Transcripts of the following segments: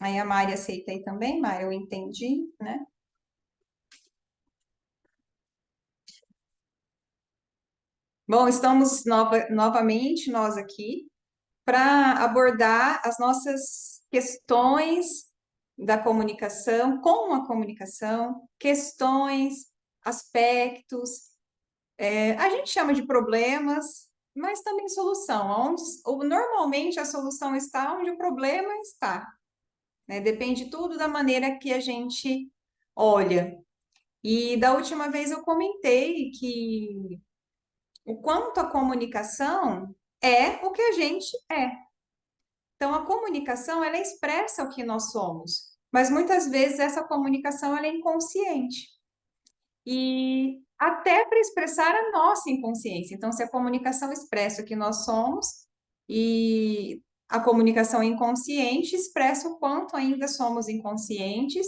Aí a Mari aceita aí também, Mari, eu entendi, né? Bom, estamos novamente nós aqui para abordar as nossas questões da comunicação, com a comunicação, questões, aspectos, a gente chama de problemas, mas também solução, normalmente a solução está onde o problema está, né? Depende tudo da maneira que a gente olha. E da última vez eu comentei que o quanto a comunicação é o que a gente é. Então, a comunicação, ela expressa o que nós somos, mas muitas vezes essa comunicação ela é inconsciente. E até para expressar a nossa inconsciência. Então, se a comunicação expressa o que nós somos e a comunicação inconsciente expressa o quanto ainda somos inconscientes,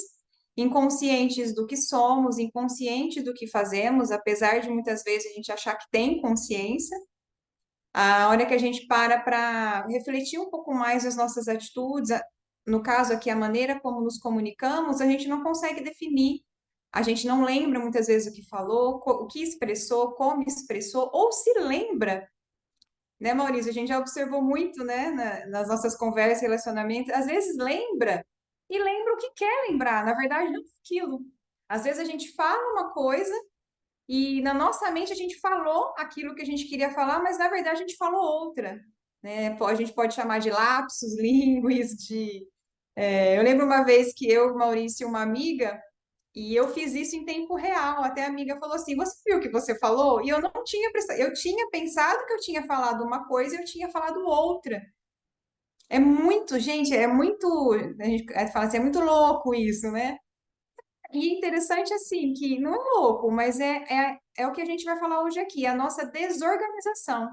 inconscientes do que somos, inconscientes do que fazemos, apesar de muitas vezes a gente achar que tem consciência. A hora que a gente para refletir um pouco mais as nossas atitudes, no caso aqui, a maneira como nos comunicamos, a gente não consegue definir. A gente não lembra muitas vezes o que falou, o que expressou, como expressou, ou se lembra, né, Maurício? A gente já observou muito, né, nas nossas conversas, relacionamentos, às vezes lembra e lembra o que quer lembrar, na verdade, não aquilo. Às vezes a gente fala uma coisa e na nossa mente a gente falou aquilo que a gente queria falar, mas na verdade a gente falou outra, né? A gente pode chamar de lapsus linguis, eu lembro uma vez que eu, Maurício e uma amiga, e eu fiz isso em tempo real. Até a amiga falou assim: Você viu o que você falou? E eu não tinha prestado, eu tinha pensado que eu tinha falado uma coisa e eu tinha falado outra. É muito, gente, é muito, a gente fala assim, é muito louco isso, né? E interessante assim, que não é louco, mas é o que a gente vai falar hoje aqui, a nossa desorganização.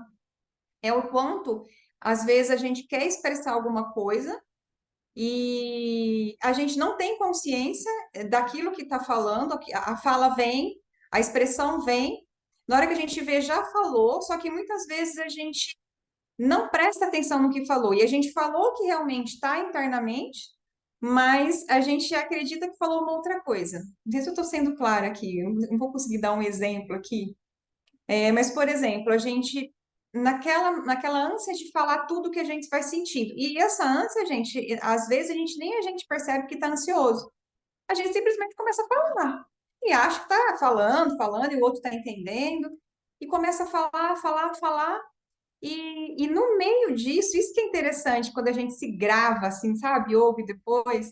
É o quanto, às vezes, a gente quer expressar alguma coisa e a gente não tem consciência daquilo que está falando, a fala vem, a expressão vem, na hora que a gente vê, já falou, só que muitas vezes a gente não presta atenção no que falou, e a gente falou o que realmente está internamente, mas a gente acredita que falou uma outra coisa. Não sei se eu estou sendo clara aqui, eu não vou conseguir dar um exemplo aqui, mas, por exemplo, a gente, naquela ânsia de falar tudo que a gente vai sentindo, e essa ânsia, gente, às vezes nem a gente percebe que está ansioso, a gente simplesmente começa a falar, e acha que está falando, falando, e o outro está entendendo, e começa a falar, falar, falar, e no meio disso, isso que é interessante, quando a gente se grava, assim, sabe, ouve depois,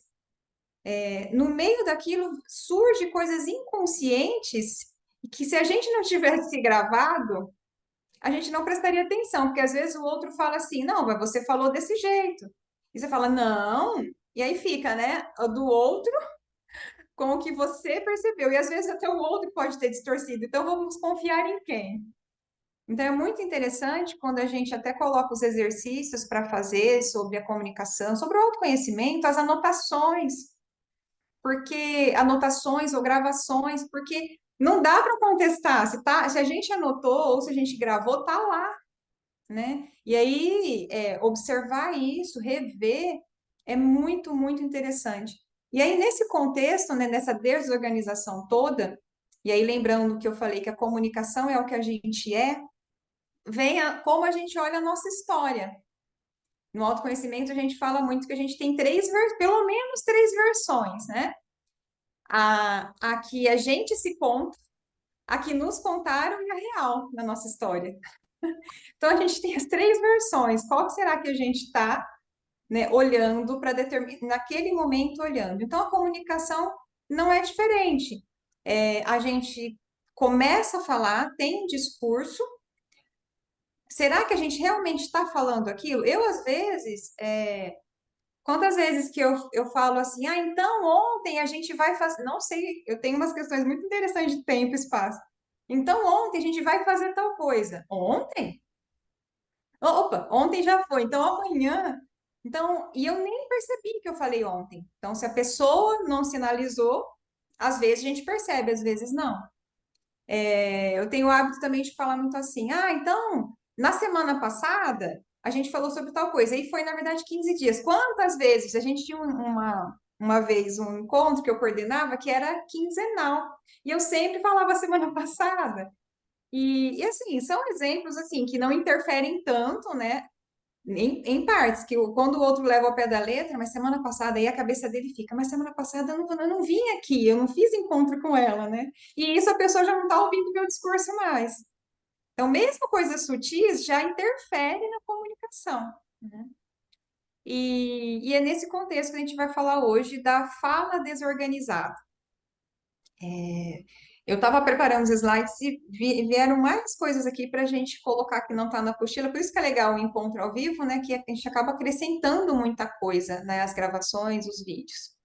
no meio daquilo surge coisas inconscientes, que se a gente não tivesse gravado, a gente não prestaria atenção, porque às vezes o outro fala assim, não, mas você falou desse jeito. E você fala, não, e aí fica, né, do outro com o que você percebeu. E às vezes até o outro pode ter distorcido. Então vamos confiar em quem? Então é muito interessante quando a gente até coloca os exercícios para fazer sobre a comunicação, sobre o autoconhecimento, as anotações, porque anotações ou gravações, porque não dá para contestar se tá, se a gente anotou ou se a gente gravou, tá lá, né? E aí, observar isso, rever, é muito, muito interessante. E aí, nesse contexto, né, nessa desorganização toda, e aí lembrando que eu falei que a comunicação é o que a gente é, vem como a gente olha a nossa história. No autoconhecimento, a gente fala muito que a gente tem pelo menos três versões, né? A que a gente se conta, a que nos contaram e a real na nossa história. Então, a gente tem as três versões. Qual será que a gente está, né, olhando para determinar, naquele momento olhando? Então, a comunicação não é diferente. A gente começa a falar, tem um discurso. Será que a gente realmente está falando aquilo? Eu, às vezes, quantas vezes que eu falo assim, ah, então ontem a gente vai fazer. Não sei, eu tenho umas questões muito interessantes de tempo e espaço. Então ontem a gente vai fazer tal coisa. Ontem? Opa, ontem já foi, então amanhã. Então, e eu nem percebi que eu falei ontem. Então, se a pessoa não sinalizou, às vezes a gente percebe, às vezes não. Eu tenho o hábito também de falar muito assim, ah, então, na semana passada, a gente falou sobre tal coisa. E foi, na verdade, 15 dias. Quantas vezes? A gente tinha uma vez um encontro que eu coordenava que era quinzenal. E eu sempre falava semana passada. Assim, são exemplos assim que não interferem tanto, né? Em partes, que quando o outro leva ao pé da letra, mas semana passada, aí a cabeça dele fica, mas semana passada eu não vim aqui, eu não fiz encontro com ela, né? E isso a pessoa já não está ouvindo meu discurso mais. Então, mesmo coisas sutis já interferem na comunicação, né? E é nesse contexto que a gente vai falar hoje da fala desorganizada. Eu estava preparando os slides e vieram mais coisas aqui para a gente colocar que não está na apostila, por isso que é legal o encontro ao vivo, né? Que a gente acaba acrescentando muita coisa, né? As gravações, os vídeos.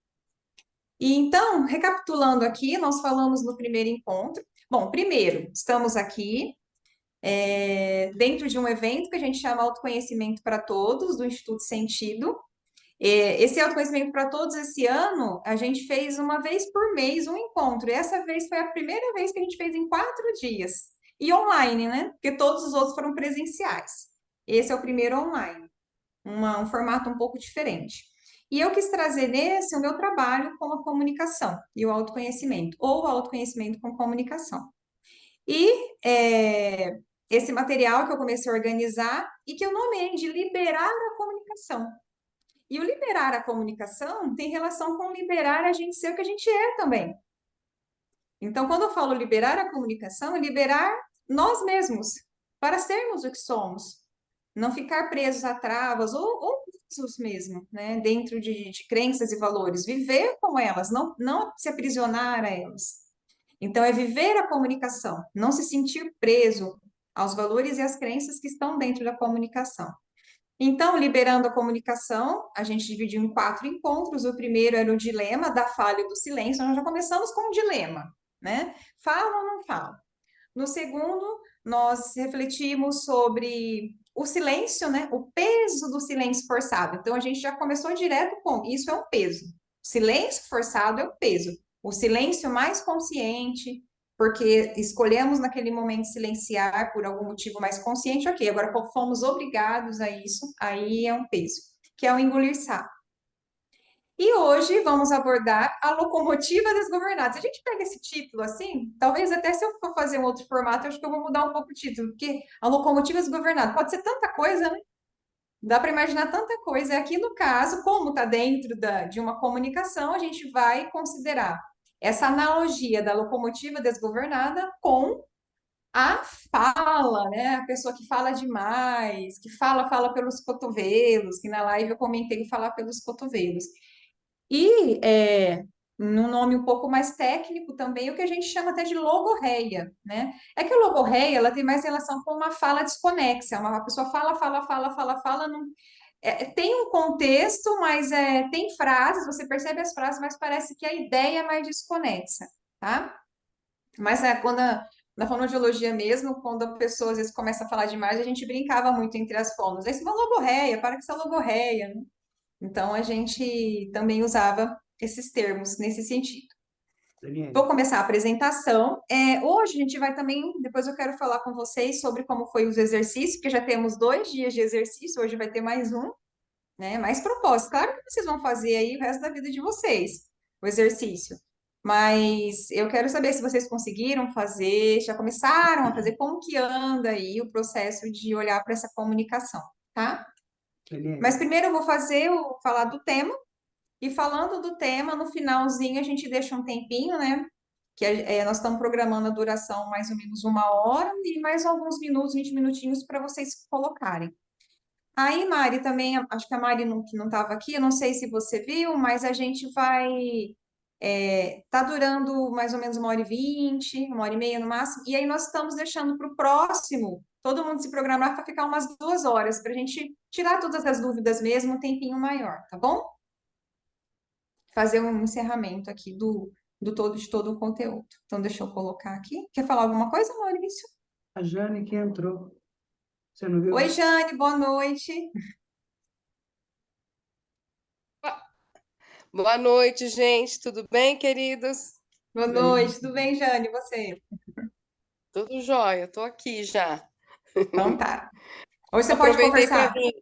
E então, recapitulando aqui, nós falamos no primeiro encontro. Bom, primeiro, estamos aqui dentro de um evento que a gente chama Autoconhecimento para Todos, do Instituto Sentido. Esse autoconhecimento para todos esse ano, a gente fez uma vez por mês um encontro. E essa vez foi a primeira vez que a gente fez em 4 dias. E online, né? Porque todos os outros foram presenciais. Esse é o primeiro online. Um formato um pouco diferente. E eu quis trazer nesse o meu trabalho com a comunicação e o autoconhecimento, ou o autoconhecimento com comunicação. Esse material que eu comecei a organizar e que eu nomeei de liberar a comunicação. E o liberar a comunicação tem relação com liberar a gente ser o que a gente é também. Então, quando eu falo liberar a comunicação, é liberar nós mesmos para sermos o que somos. Não ficar presos a travas ou presos mesmo, né? Dentro de crenças e valores. Viver com elas, não se aprisionar a elas. Então, é viver a comunicação, não se sentir preso aos valores e às crenças que estão dentro da comunicação. Então, liberando a comunicação, a gente dividiu em 4 encontros. O primeiro era o dilema da fala e do silêncio. Nós já começamos com o dilema, né? Fala ou não fala? No segundo, nós refletimos sobre o silêncio, né? O peso do silêncio forçado. Então, a gente já começou direto com isso é um peso. Silêncio forçado é um peso. O silêncio mais consciente, porque escolhemos naquele momento silenciar por algum motivo mais consciente, ok. Agora, fomos obrigados a isso, aí é um peso, que é o engolir sapo. E hoje vamos abordar a locomotiva desgovernada. Se a gente pega esse título assim, talvez até se eu for fazer um outro formato, eu acho que eu vou mudar um pouco o título, porque a locomotiva desgovernada pode ser tanta coisa, né? Dá para imaginar tanta coisa. Aqui no caso, como está dentro de uma comunicação, a gente vai considerar essa analogia da locomotiva desgovernada com a fala, né? A pessoa que fala demais, que fala pelos cotovelos, que na live eu comentei falar pelos cotovelos. E num nome um pouco mais técnico também, o que a gente chama até de logorreia, né? É que a logorreia, ela tem mais relação com uma fala desconexa, uma pessoa fala, não, tem um contexto, mas tem frases, você percebe as frases, mas parece que a ideia é mais desconexa, tá? Mas na fonoaudiologia mesmo, quando a pessoa às vezes começa a falar demais, a gente brincava muito entre as fonos. Isso é uma logorreia, para com essa logorreia, né? Então, a gente também usava esses termos nesse sentido. Vou começar a apresentação. Hoje a gente vai também, depois eu quero falar com vocês sobre como foi os exercícios, porque já temos 2 dias de exercício, hoje vai ter mais um, né? Mais propósito. Claro que vocês vão fazer aí o resto da vida de vocês, o exercício. Mas eu quero saber se vocês conseguiram fazer, já começaram a fazer, como que anda aí o processo de olhar para essa comunicação, tá? Mas primeiro eu vou falar do tema, e falando do tema, no finalzinho a gente deixa um tempinho, né? Que nós estamos programando a duração mais ou menos 1 hora e mais alguns minutos, 20 minutinhos para vocês colocarem. Aí, Mari, também, acho que a Mari que não estava aqui, eu não sei se você viu, mas a gente tá durando mais ou menos 1 hora e 20, 1 hora e meia no máximo, e aí nós estamos deixando para o próximo, todo mundo se programar para ficar umas 2 horas, para a gente tirar todas as dúvidas mesmo, um tempinho maior, tá bom? Fazer um encerramento aqui de todo o conteúdo. Então, deixa eu colocar aqui. Quer falar alguma coisa, Maurício? A Jane que entrou. Você não viu? Oi, Jane, boa noite. Boa noite, gente. Tudo bem, queridos? Boa Bem, noite, tudo bem, Jane? E você? Tudo jóia, tô aqui já. Então tá. Hoje você pode Aproveitei para conversar. vir.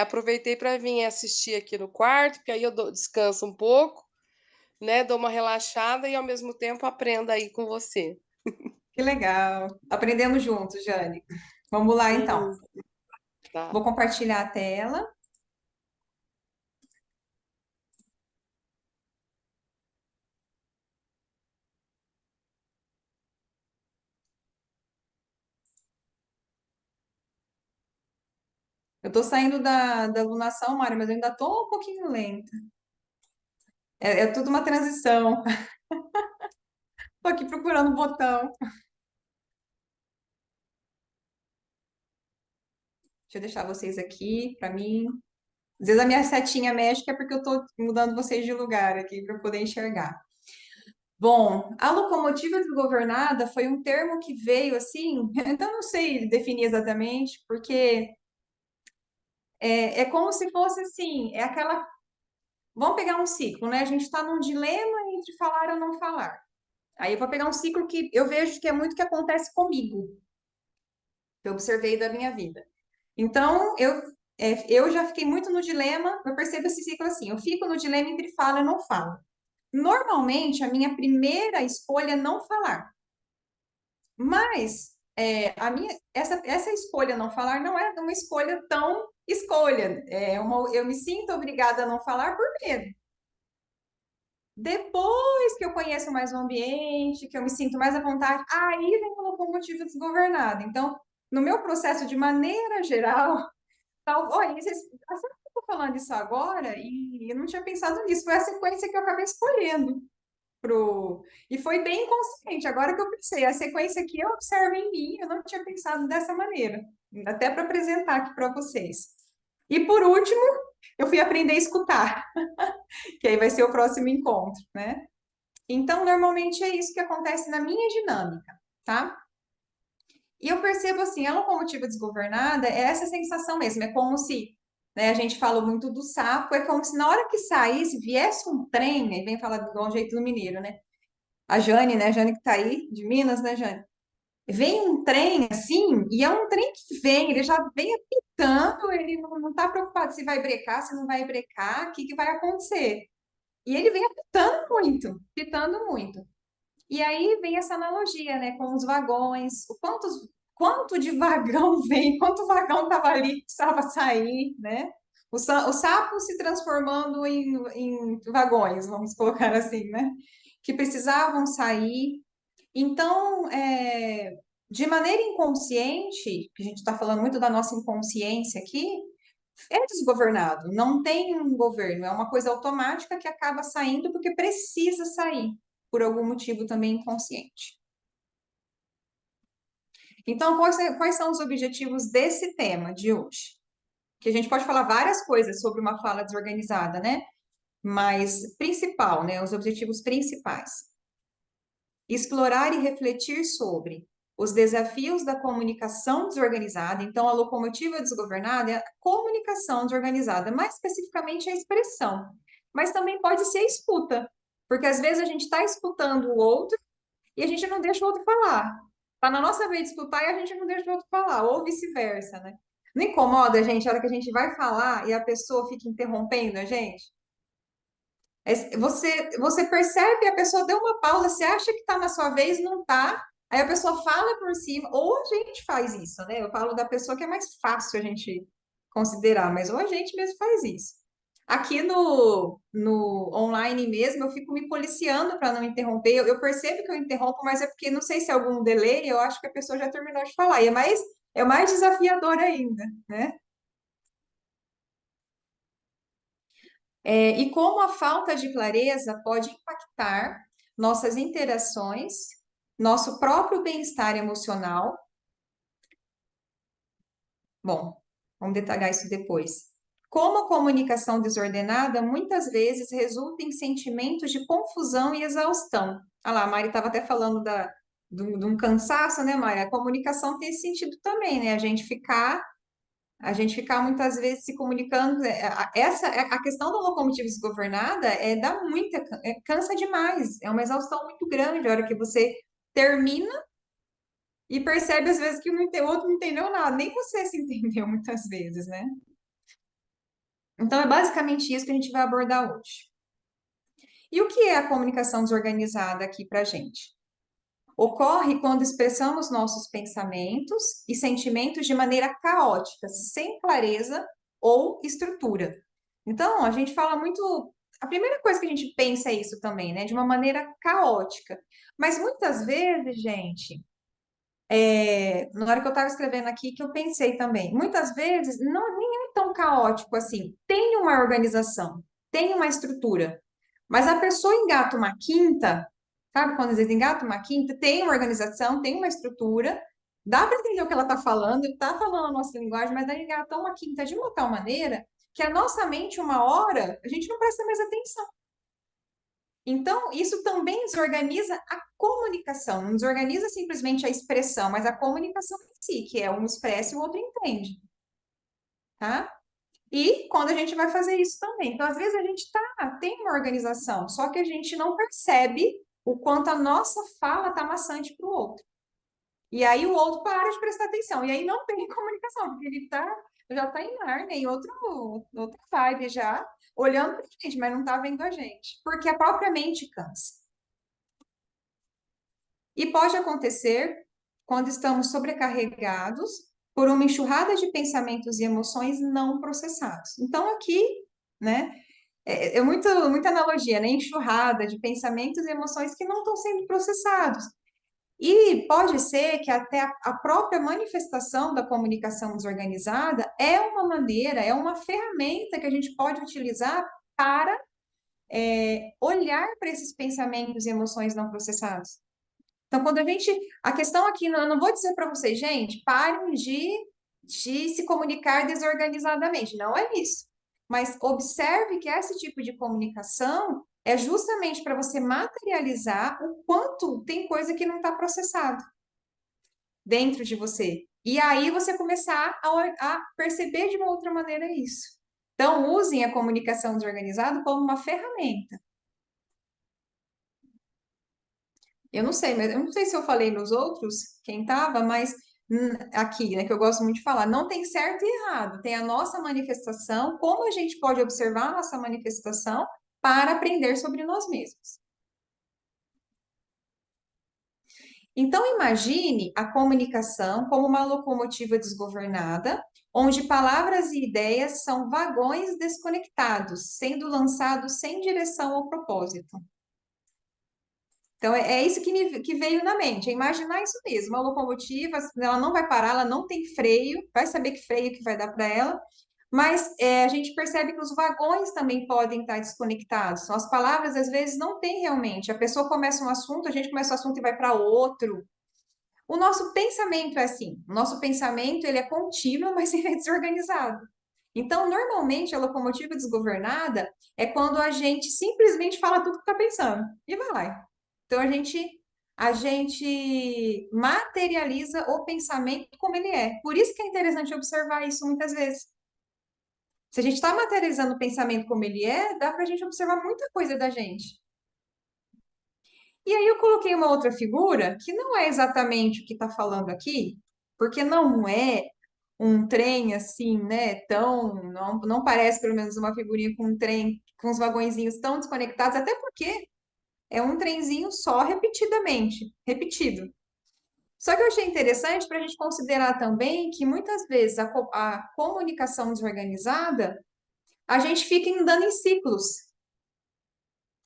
Aproveitei para vir assistir aqui no quarto, porque aí eu descanso um pouco, né? Dou uma relaxada e ao mesmo tempo aprendo aí com você. Que legal. Aprendemos juntos, Jane. Vamos lá, então. Hum, tá. Vou compartilhar a tela. Eu estou saindo da alunação, Mário, mas eu ainda estou um pouquinho lenta. É tudo uma transição. Estou aqui procurando o botão. Deixa eu deixar vocês aqui para mim. Às vezes a minha setinha mexe, que é porque eu estou mudando vocês de lugar aqui para eu poder enxergar. Bom, a locomotiva desgovernada foi um termo que veio assim, então eu não sei definir exatamente, porque é como se fosse assim, é aquela. Vamos pegar um ciclo, né? A gente está num dilema entre falar ou não falar. Aí eu vou pegar um ciclo que eu vejo que é muito que acontece comigo, que eu observei da minha vida. Então, eu já fiquei muito no dilema, eu percebo esse ciclo assim, eu fico no dilema entre fala e não fala. Normalmente, a minha primeira escolha é não falar. Mas essa escolha não falar não é uma escolha tão escolha. Eu me sinto obrigada a não falar por medo. Depois que eu conheço mais o ambiente, que eu me sinto mais à vontade, aí vem o locomotivo desgovernado. Então, no meu processo, de maneira geral, olha, sabe que eu estou falando isso agora e eu não tinha pensado nisso, foi a sequência que eu acabei escolhendo. E foi bem inconsciente, agora que eu pensei, a sequência que eu observo em mim, eu não tinha pensado dessa maneira, até para apresentar aqui para vocês. E por último, eu fui aprender a escutar, que aí vai ser o próximo encontro, né? Então, normalmente é isso que acontece na minha dinâmica, tá? E eu percebo assim, a locomotiva desgovernada é essa sensação mesmo, é como se, né, a gente falou muito do sapo, é como se na hora que saísse, viesse um trem, aí vem falar igual o jeito do mineiro, né? A Jane, né? A Jane que tá aí, de Minas, né, Jane? Vem um trem assim, e é um trem que vem, ele já vem apitando, ele não tá preocupado se vai brecar, se não vai brecar, o que que vai acontecer. E ele vem apitando muito, apitando muito. E aí vem essa analogia, né, com os vagões, quanto de vagão vem, quanto vagão estava ali que precisava sair, né? O sapo se transformando em vagões, vamos colocar assim, né? Que precisavam sair. Então, de maneira inconsciente, que a gente está falando muito da nossa inconsciência aqui, é desgovernado, não tem um governo, é uma coisa automática que acaba saindo porque precisa sair, por algum motivo também inconsciente. Então, quais são os objetivos desse tema de hoje? Que a gente pode falar várias coisas sobre uma fala desorganizada, né? Mas principal, né? Os objetivos principais. Explorar e refletir sobre os desafios da comunicação desorganizada. Então, a locomotiva desgovernada é a comunicação desorganizada, mais especificamente a expressão, mas também pode ser a escuta, porque às vezes a gente está escutando o outro e a gente não deixa o outro falar. Está na nossa vez de escutar e a gente não deixa o outro falar, ou vice-versa, né? Não incomoda a gente a hora que a gente vai falar e a pessoa fica interrompendo a gente? Você percebe, a pessoa deu uma pausa, você acha que está na sua vez, não está. Aí a pessoa fala por cima, ou a gente faz isso, né? Eu falo da pessoa que é mais fácil a gente considerar, mas ou a gente mesmo faz isso. Aqui no online mesmo, eu fico me policiando para não interromper. Eu percebo que eu interrompo, mas é porque não sei se é algum delay, eu acho que a pessoa já terminou de falar. E é mais desafiador ainda, né? E como a falta de clareza pode impactar nossas interações, nosso próprio bem-estar emocional. Bom, vamos detalhar isso depois. Como a comunicação desordenada muitas vezes resulta em sentimentos de confusão e exaustão. Ah lá, a Mari estava até falando de um cansaço, né, Mari? A comunicação tem esse sentido também, né? A gente ficar muitas vezes se comunicando, a questão da locomotiva desgovernada dá muita, cansa demais, é uma exaustão muito grande a hora que você termina e percebe às vezes que o outro não entendeu nada, nem você se entendeu muitas vezes, né? Então, é basicamente isso que a gente vai abordar hoje. E o que é a comunicação desorganizada aqui para a gente? Ocorre quando expressamos nossos pensamentos e sentimentos de maneira caótica, sem clareza ou estrutura. Então, a gente fala muito. A primeira coisa que a gente pensa é isso também, né? De uma maneira caótica. Mas muitas vezes, gente, na hora que eu estava escrevendo aqui, que eu pensei também, muitas vezes não nem é tão caótico assim. Tem uma organização, tem uma estrutura, mas a pessoa engata uma quinta, sabe? Quando às vezes engata uma quinta, tem uma organização, tem uma estrutura, dá para entender o que ela está falando, está falando a nossa linguagem, mas daí engata uma quinta de uma tal maneira que a nossa mente, uma hora, a gente não presta mais atenção. Então, isso também desorganiza a comunicação, não desorganiza simplesmente a expressão, mas a comunicação em si, que é um expressa e o outro entende, tá? E quando a gente vai fazer isso também. Então, às vezes a gente tem uma organização, só que a gente não percebe o quanto a nossa fala tá maçante para o outro. E aí o outro para de prestar atenção. E aí não tem comunicação, porque ele já tá em Nárnia, em outra vibe já, olhando para a gente, mas não tá vendo a gente. Porque a própria mente cansa. E pode acontecer quando estamos sobrecarregados por uma enxurrada de pensamentos e emoções não processados. Então, aqui, né, muita analogia, né? Enxurrada de pensamentos e emoções que não estão sendo processados. E pode ser que até a própria manifestação da comunicação desorganizada é uma maneira, é uma ferramenta que a gente pode utilizar para olhar para esses pensamentos e emoções não processados. Então, a questão aqui, eu não vou dizer para vocês, gente, parem de se comunicar desorganizadamente. Não é isso. Mas observe que esse tipo de comunicação é justamente para você materializar o quanto tem coisa que não está processado dentro de você. E aí você começar a perceber de uma outra maneira isso. Então, usem a comunicação desorganizada como uma ferramenta. Eu não sei, mas eu não sei se eu falei nos outros, quem estava, mas aqui, né, que eu gosto muito de falar, não tem certo e errado, tem a nossa manifestação, como a gente pode observar a nossa manifestação para aprender sobre nós mesmos. Então, imagine a comunicação como uma locomotiva desgovernada, onde palavras e ideias são vagões desconectados, sendo lançados sem direção ou propósito. Então, é isso que veio na mente, é imaginar isso mesmo. Uma locomotiva, ela não vai parar, ela não tem freio, vai saber que freio que vai dar para ela, mas a gente percebe que os vagões também podem estar desconectados. Então, as palavras, às vezes, não tem realmente. A pessoa começa um assunto, a gente começa o assunto e vai para outro. O nosso pensamento é assim, o nosso pensamento, ele é contínuo, mas ele é desorganizado. Então, normalmente, a locomotiva desgovernada é quando a gente simplesmente fala tudo que está pensando e vai. Então, a gente materializa o pensamento como ele é. Por isso que é interessante observar isso muitas vezes. Se a gente está materializando o pensamento como ele é, dá para a gente observar muita coisa da gente. E aí eu coloquei uma outra figura que não é exatamente o que está falando aqui, porque não é um trem assim, né? Não parece pelo menos uma figurinha com um trem com os vagõezinhos tão desconectados, até porque é um trenzinho só repetidamente, repetido. Só que eu achei interessante para a gente considerar também que muitas vezes a comunicação desorganizada, a gente fica andando em ciclos.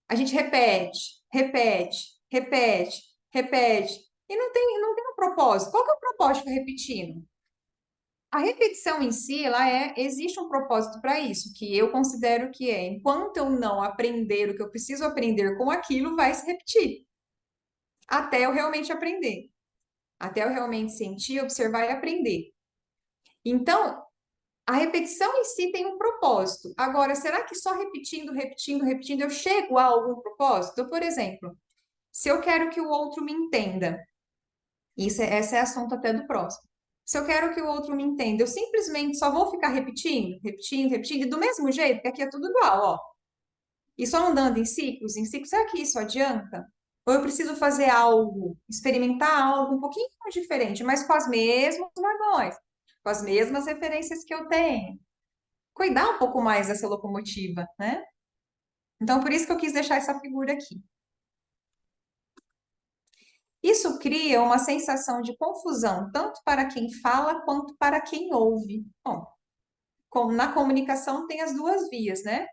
A gente repete, repete, repete, repete. E não tem um propósito. Qual que é o propósito de ficar repetindo? A repetição em si, existe um propósito para isso, que eu considero que enquanto eu não aprender o que eu preciso aprender com aquilo, vai se repetir. Até eu realmente aprender. Até eu realmente sentir, observar e aprender. Então, a repetição em si tem um propósito. Agora, será que só repetindo, repetindo, repetindo, eu chego a algum propósito? Então, por exemplo, se eu quero que o outro me entenda, esse é assunto até do próximo. Se eu quero que o outro me entenda, eu simplesmente só vou ficar repetindo, repetindo, repetindo, e do mesmo jeito, porque aqui é tudo igual, ó. E só andando em ciclos, será que isso adianta? Ou eu preciso fazer algo, experimentar algo um pouquinho mais diferente, mas com as mesmos vagões, com as mesmas referências que eu tenho. cuidar um pouco mais dessa locomotiva, né? Então, por isso que eu quis deixar essa figura aqui. Isso cria uma sensação de confusão, tanto para quem fala quanto para quem ouve. Bom, na comunicação tem as duas vias, né?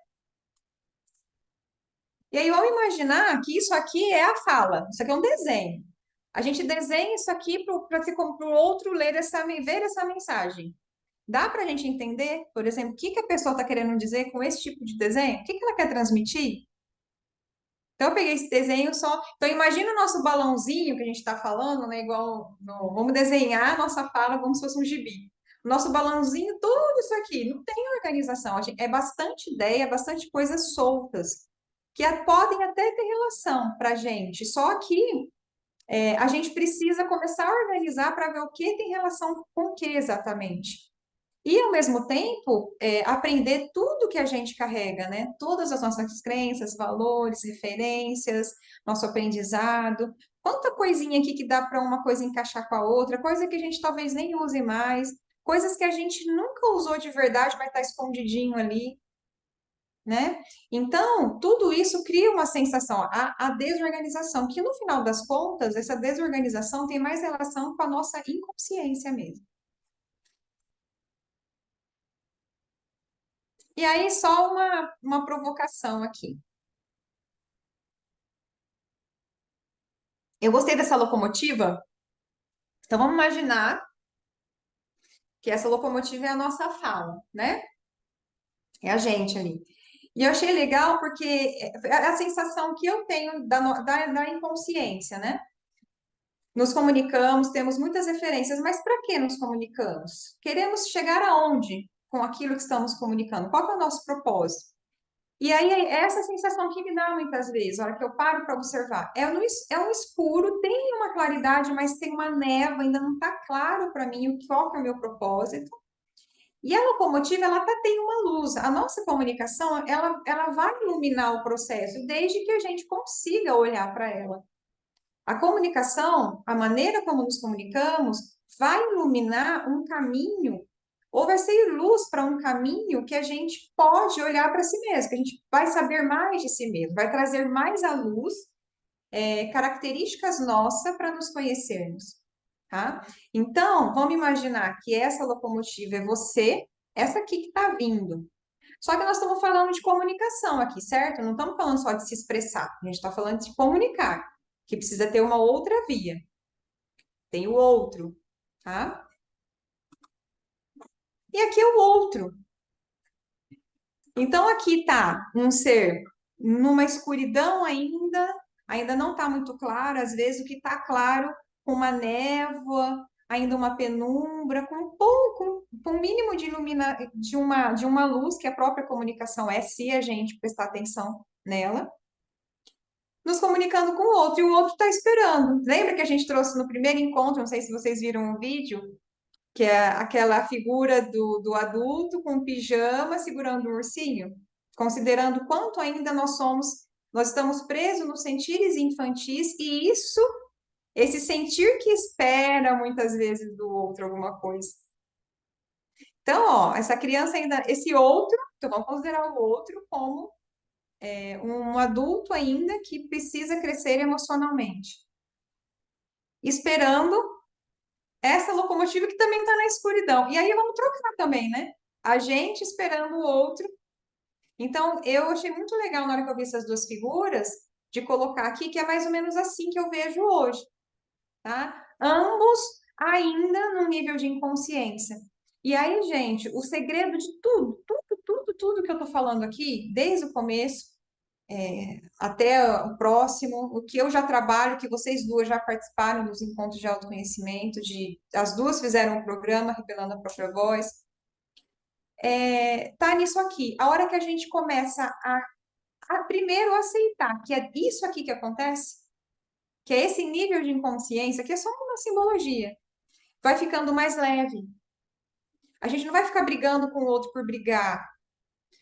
E aí, vamos imaginar que isso aqui é a fala, isso aqui é um desenho. A gente desenha isso aqui para o outro ler ver essa mensagem. Dá para a gente entender, por exemplo, o que que a pessoa está querendo dizer com esse tipo de desenho? O que que ela quer transmitir? Então, eu peguei esse desenho só. Então, imagina o nosso balãozinho que a gente está falando, né? Igual, vamos desenhar a nossa fala como se fosse um gibi. O nosso balãozinho, tudo isso aqui, não tem organização. É bastante ideia, bastante coisas soltas, que podem até ter relação para a gente. Só que a gente precisa começar a organizar para ver o que tem relação com o que exatamente. E, ao mesmo tempo, aprender tudo que a gente carrega, né? Todas as nossas crenças, valores, referências, nosso aprendizado. Quanta coisinha aqui que dá para uma coisa encaixar com a outra, coisa que a gente talvez nem use mais, coisas que a gente nunca usou de verdade, mas está escondidinho ali, né? Então, tudo isso cria uma sensação, a desorganização, que no final das contas, essa desorganização tem mais relação com a nossa inconsciência mesmo. E aí, só uma provocação aqui. Eu gostei dessa locomotiva, então vamos imaginar que essa locomotiva é a nossa fala, né? É a gente ali. E eu achei legal porque é a sensação que eu tenho da inconsciência, né? Nos comunicamos, temos muitas referências, mas para que nos comunicamos? Queremos chegar aonde com aquilo que estamos comunicando? Qual que é o nosso propósito? E aí, é essa sensação que me dá muitas vezes, a hora que eu paro para observar, é um escuro, tem uma claridade, mas tem uma névoa, ainda não está claro para mim qual que é o meu propósito. E a locomotiva, ela tem uma luz. A nossa comunicação, ela vai iluminar o processo, desde que a gente consiga olhar para ela. A comunicação, a maneira como nos comunicamos, vai iluminar um caminho, ou vai ser luz para um caminho que a gente pode olhar para si mesmo, que a gente vai saber mais de si mesmo, vai trazer mais à luz características nossas para nos conhecermos, tá? Então, vamos imaginar que essa locomotiva é você, essa aqui que está vindo. Só que nós estamos falando de comunicação aqui, certo? Não estamos falando só de se expressar, a gente está falando de comunicar, que precisa ter uma outra via. Tem o outro, tá? E aqui é o outro. Então, aqui está um ser numa escuridão ainda não está muito claro. Às vezes, o que está claro, com uma névoa, ainda uma penumbra, com um pouco, com um mínimo de de uma luz, que a própria comunicação é, se a gente prestar atenção nela, nos comunicando com o outro, e o outro está esperando. Lembra que a gente trouxe no primeiro encontro, não sei se vocês viram o vídeo, que é aquela figura do adulto com pijama segurando o ursinho, considerando quanto ainda nós estamos presos nos sentires infantis, e esse sentir que espera muitas vezes do outro alguma coisa. Então, ó, essa criança ainda, esse outro, então vamos considerar o outro como um adulto ainda que precisa crescer emocionalmente, esperando essa locomotiva que também está na escuridão. E aí vamos trocar também, né? A gente esperando o outro. Então, eu achei muito legal na hora que eu vi essas duas figuras, de colocar aqui, que é mais ou menos assim que eu vejo hoje, tá? Ambos ainda no nível de inconsciência. E aí, gente, o segredo de tudo que eu tô falando aqui, desde o começo, até o próximo, o que eu já trabalho, que vocês duas já participaram dos encontros de autoconhecimento, as duas fizeram um programa revelando a própria voz, tá nisso aqui. A hora que a gente começa a primeiro aceitar que é isso aqui que acontece, que é esse nível de inconsciência, que é só uma simbologia, vai ficando mais leve. A gente não vai ficar brigando com o outro por brigar.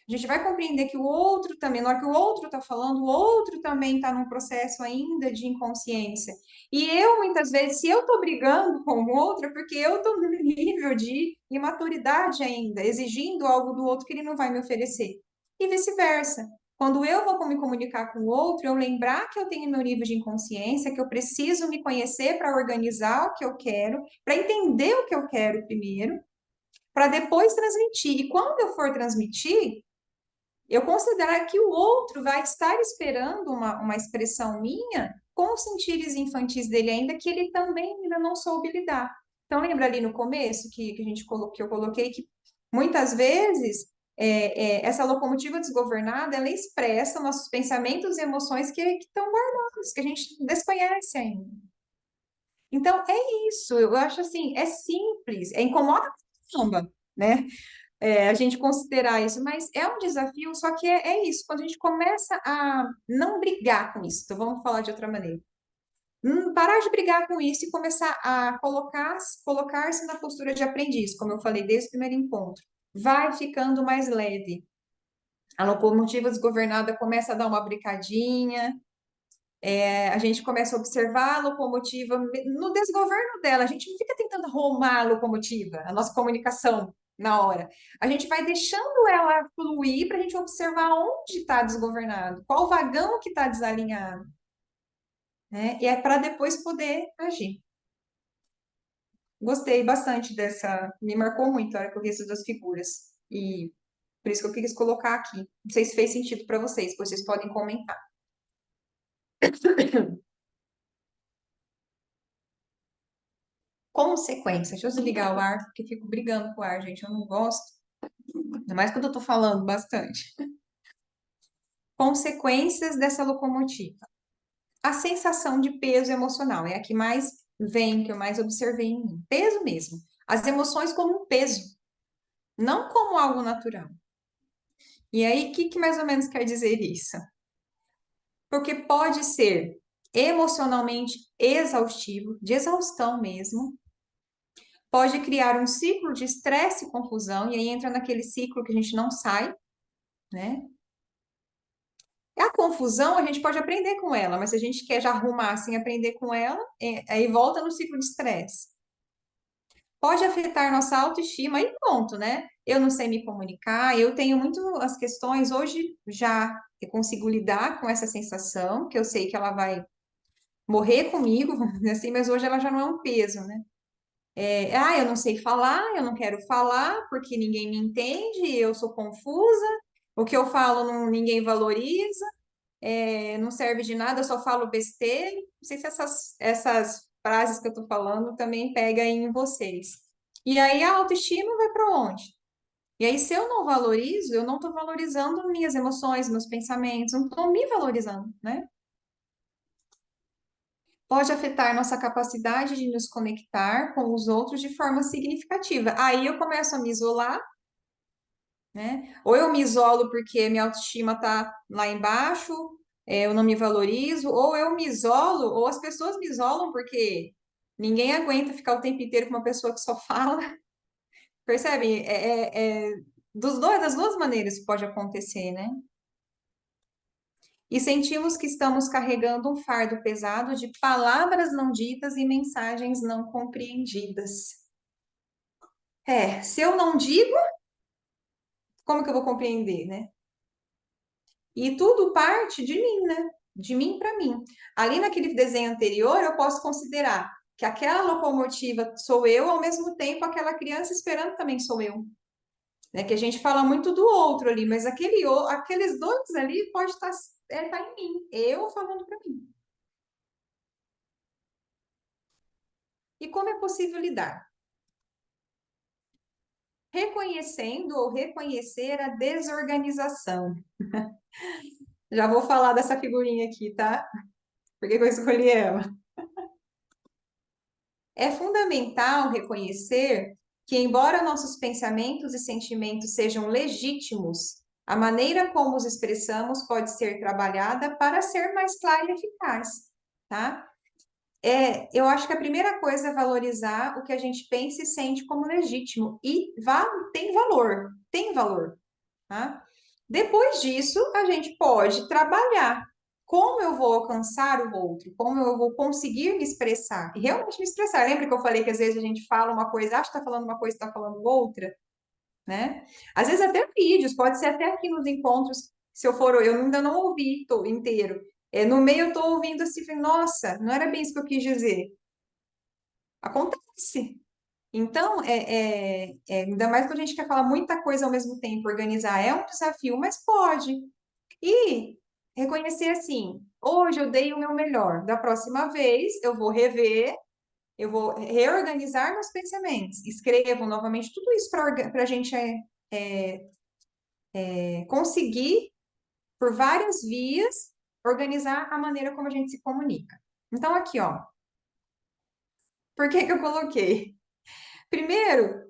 A gente vai compreender que o outro também, na hora que o outro está falando, o outro também está num processo ainda de inconsciência. E eu, muitas vezes, se eu estou brigando com o outro, é porque eu estou no nível de imaturidade ainda, exigindo algo do outro que ele não vai me oferecer. E vice-versa. Quando eu vou me comunicar com o outro, eu lembrar que eu tenho meu nível de inconsciência, que eu preciso me conhecer para organizar o que eu quero, para entender o que eu quero primeiro, para depois transmitir. E quando eu for transmitir, eu considerar que o outro vai estar esperando uma expressão minha com os sentires infantis dele ainda, que ele também ainda não soube lidar. Então, lembra ali no começo que eu coloquei que muitas vezes essa locomotiva desgovernada, ela expressa nossos pensamentos e emoções que estão guardados, que a gente desconhece ainda. Então, é isso, eu acho assim, é simples, incomoda pra caramba, né? A gente considerar isso, mas é um desafio, só que é isso, quando a gente começa a não brigar com isso, então vamos falar de outra maneira. Parar de brigar com isso e começar a colocar-se na postura de aprendiz, como eu falei desde o primeiro encontro. Vai ficando mais leve. A locomotiva desgovernada começa a dar uma brincadinha, a gente começa a observar a locomotiva no desgoverno dela. A gente não fica tentando arrumar a locomotiva, a nossa comunicação na hora. A gente vai deixando ela fluir para a gente observar onde está desgovernado, qual vagão que está desalinhado, né? E é para depois poder agir. Gostei bastante dessa, me marcou muito a hora que eu vi essas duas figuras. E por isso que eu quis colocar aqui. Não sei se fez sentido para vocês, vocês podem comentar. Consequência. Deixa eu desligar o ar, porque eu fico brigando com o ar, gente. Eu não gosto. Ainda mais quando eu tô falando bastante. Consequências dessa locomotiva. A sensação de peso emocional é a que mais vem, que eu mais observei em mim. Peso mesmo. As emoções como um peso, não como algo natural. E aí, o que mais ou menos quer dizer isso? Porque pode ser emocionalmente exaustivo, de exaustão mesmo, pode criar um ciclo de estresse e confusão, e aí entra naquele ciclo que a gente não sai, né? A confusão a gente pode aprender com ela, mas se a gente quer já arrumar sem aprender com ela, aí volta no ciclo de estresse. Pode afetar nossa autoestima e ponto, né? Eu não sei me comunicar, eu tenho muito as questões, hoje já eu consigo lidar com essa sensação, que eu sei que ela vai morrer comigo, vamos dizer assim, mas hoje ela já não é um peso, né? Eu não sei falar, eu não quero falar porque ninguém me entende, eu sou confusa, o que eu falo ninguém valoriza, não serve de nada, eu só falo besteira. Não sei se essas frases que eu tô falando também pega em vocês. E aí a autoestima vai para onde? E aí, se eu não valorizo, eu não estou valorizando minhas emoções, meus pensamentos, não estou me valorizando, né? Pode afetar nossa capacidade de nos conectar com os outros de forma significativa. Aí eu começo a me isolar, né? Ou eu me isolo porque minha autoestima está lá embaixo, eu não me valorizo, ou eu me isolo, ou as pessoas me isolam porque ninguém aguenta ficar o tempo inteiro com uma pessoa que só fala. Percebe? Das duas maneiras pode acontecer, né? E sentimos que estamos carregando um fardo pesado de palavras não ditas e mensagens não compreendidas. Se eu não digo, como que eu vou compreender, né? E tudo parte de mim, né? De mim para mim. Ali naquele desenho anterior, eu posso considerar que aquela locomotiva sou eu, ao mesmo tempo aquela criança esperando também sou eu. Né? Que a gente fala muito do outro ali, mas aqueles dois ali pode estar tá em mim, eu falando para mim. E como é possível lidar? Reconhecendo ou reconhecer a desorganização. Já vou falar dessa figurinha aqui, tá? Por que eu escolhi ela? É fundamental reconhecer que, embora nossos pensamentos e sentimentos sejam legítimos, a maneira como os expressamos pode ser trabalhada para ser mais clara e eficaz, tá? Eu acho que a primeira coisa é valorizar o que a gente pensa e sente como legítimo. E tem valor, tá? Depois disso, a gente pode trabalhar. Como eu vou alcançar o outro? Como eu vou conseguir me expressar? E realmente me expressar. Lembra que eu falei que às vezes a gente fala uma coisa, acha que está falando uma coisa, está falando outra, né? Às vezes até vídeos, pode ser até aqui nos encontros, se eu for, eu ainda não ouvi inteiro. No meio eu estou ouvindo assim, falei, nossa, não era bem isso que eu quis dizer. Acontece. Então, ainda mais quando a gente quer falar muita coisa ao mesmo tempo, organizar é um desafio, mas pode. E reconhecer assim, hoje eu dei o meu melhor, da próxima vez eu vou rever, eu vou reorganizar meus pensamentos, escrevo novamente tudo isso para a gente conseguir, por várias vias, organizar a maneira como a gente se comunica. Então, aqui, ó, por que que eu coloquei? Primeiro,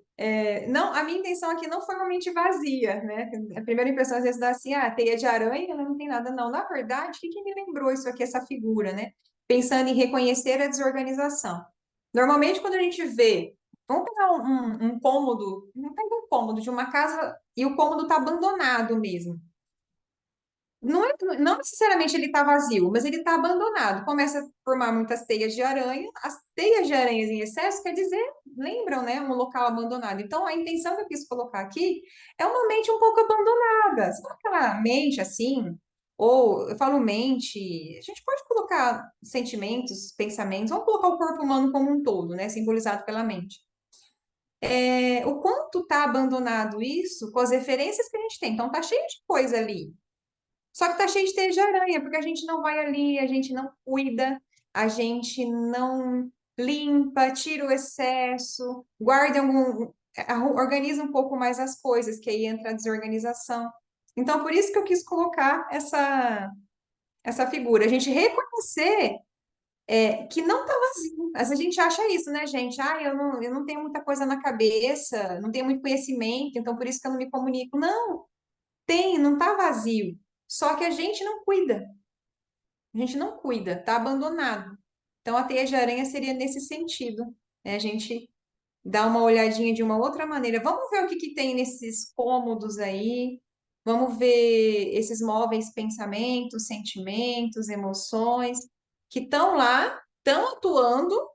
não, a minha intenção aqui não foi uma mente vazia, né? A primeira impressão às vezes dá assim, teia de aranha, né? Não tem nada, não. Na verdade, o que que me lembrou isso aqui, essa figura, né? Pensando em reconhecer a desorganização. Normalmente, quando a gente vê, vamos pegar um cômodo, não pega um cômodo de uma casa e o cômodo está abandonado mesmo. Não necessariamente ele está vazio, mas ele está abandonado. Começa a formar muitas teias de aranha. As teias de aranhas em excesso quer dizer, lembram, né? Um local abandonado. Então, a intenção que eu quis colocar aqui é uma mente um pouco abandonada. Sabe aquela mente assim? Ou eu falo mente, a gente pode colocar sentimentos, pensamentos, vamos colocar o corpo humano como um todo, né? Simbolizado pela mente. O quanto está abandonado isso com as referências que a gente tem. Então, tá cheio de coisa ali. Só que tá cheio de teia de aranha, porque a gente não vai ali, a gente não cuida, a gente não limpa, tira o excesso, guarda organiza um pouco mais as coisas, que aí entra a desorganização. Então, por isso que eu quis colocar essa figura, a gente reconhecer que não tá vazio. Às vezes a gente acha isso, né, gente? Eu não tenho muita coisa na cabeça, não tenho muito conhecimento, então por isso que eu não me comunico. Não, não tá vazio. Só que a gente não cuida. A gente não cuida, tá abandonado. Então, a teia de aranha seria nesse sentido, né? A gente dá uma olhadinha de uma outra maneira. Vamos ver o que que tem nesses cômodos aí. Vamos ver esses móveis pensamentos, sentimentos, emoções que estão lá, estão atuando,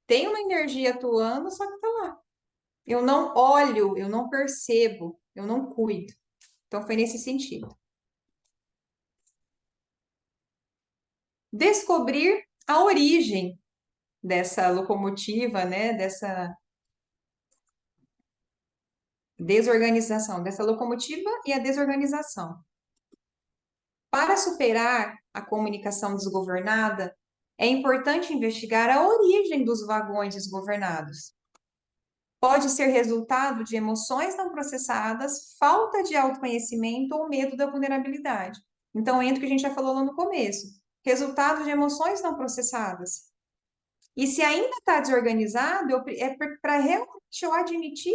tem uma energia atuando, só que está lá. Eu não olho, eu não percebo, eu não cuido. Então, foi nesse sentido. Descobrir a origem dessa locomotiva, né, dessa desorganização, dessa locomotiva e a desorganização. Para superar a comunicação desgovernada, é importante investigar a origem dos vagões desgovernados. Pode ser resultado de emoções não processadas, falta de autoconhecimento ou medo da vulnerabilidade. Então, entra o que a gente já falou lá no começo. Resultado de emoções não processadas. E se ainda está desorganizado, é para realmente eu admitir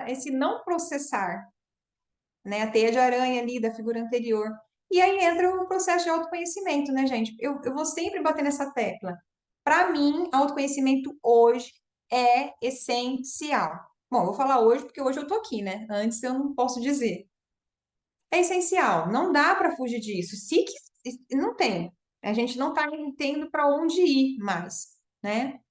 esse não processar, né? A teia de aranha ali da figura anterior. E aí entra o processo de autoconhecimento, né, gente? Eu vou sempre bater nessa tecla. Para mim, autoconhecimento hoje é essencial. Bom, eu vou falar hoje porque hoje eu tô aqui, né? Antes eu não posso dizer. É essencial, não dá para fugir disso. Não tem. A gente não está entendendo para onde ir mais, né?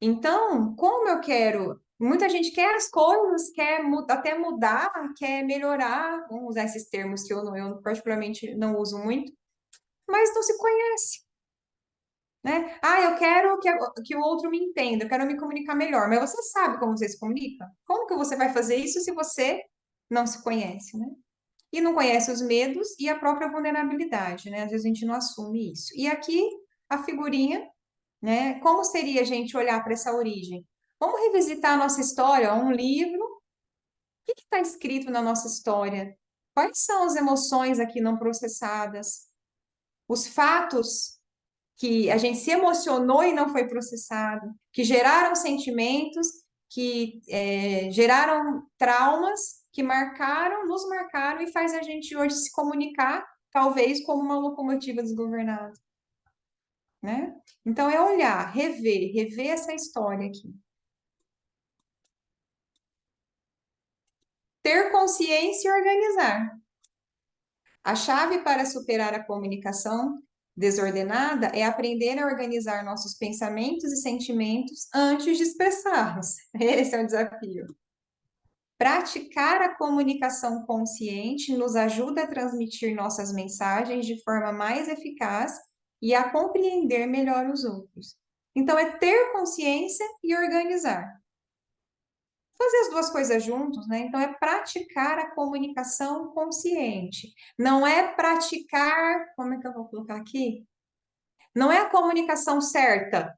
Então, como eu quero, muita gente quer as coisas, quer até mudar, quer melhorar, vamos usar esses termos que eu particularmente não uso muito, mas não se conhece, né? Eu quero que o outro me entenda, eu quero me comunicar melhor, mas você sabe como você se comunica? Como que você vai fazer isso se você não se conhece, né? E não conhece os medos e a própria vulnerabilidade, né? Às vezes a gente não assume isso. E aqui a figurinha, né? Como seria a gente olhar para essa origem? Vamos revisitar a nossa história, um livro. O que está escrito na nossa história? Quais são as emoções aqui não processadas? Os fatos que a gente se emocionou e não foi processado, que geraram sentimentos, que geraram traumas, que nos marcaram e faz a gente hoje se comunicar, talvez como uma locomotiva desgovernada, né? Então é olhar, rever essa história aqui. Ter consciência e organizar. A chave para superar a comunicação desordenada é aprender a organizar nossos pensamentos e sentimentos antes de expressá-los. Esse é o desafio. Praticar a comunicação consciente nos ajuda a transmitir nossas mensagens de forma mais eficaz e a compreender melhor os outros. Então, é ter consciência e organizar. Fazer as duas coisas juntos, né? Então, é praticar a comunicação consciente. Não é praticar, como é que eu vou colocar aqui? Não é a comunicação certa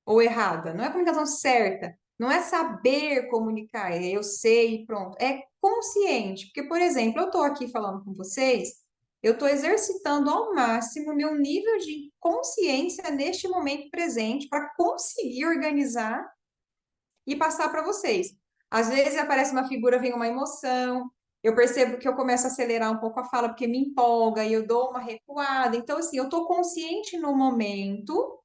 ou errada, não é a comunicação certa, não é saber comunicar, é eu sei e pronto, é consciente. Porque, por exemplo, eu estou aqui falando com vocês, eu estou exercitando ao máximo meu nível de consciência neste momento presente para conseguir organizar e passar para vocês. Às vezes aparece uma figura, vem uma emoção, eu percebo que eu começo a acelerar um pouco a fala porque me empolga e eu dou uma recuada. Então, assim, eu estou consciente no momento,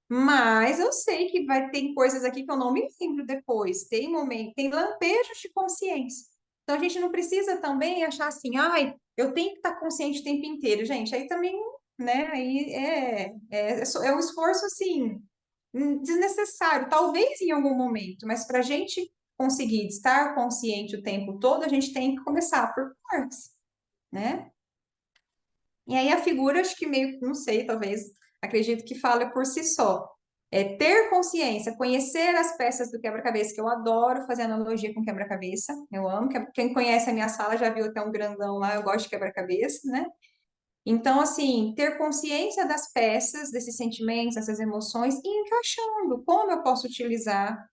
mas eu sei que vai ter coisas aqui que eu não me lembro depois. Tem momento, tem lampejos de consciência. Então, a gente não precisa também achar assim, ai, eu tenho que estar consciente o tempo inteiro. Gente, aí também, né, aí é um esforço, assim, desnecessário, talvez em algum momento, mas para a gente conseguir estar consciente o tempo todo, a gente tem que começar por partes, né? E aí a figura, acho que meio, não sei, talvez, acredito que fala por si só. É ter consciência, conhecer as peças do quebra-cabeça, que eu adoro fazer analogia com quebra-cabeça, eu amo. Quem conhece a minha sala já viu até um grandão lá, eu gosto de quebra-cabeça, né? Então, assim, ter consciência das peças, desses sentimentos, dessas emoções, e encaixando como eu posso utilizar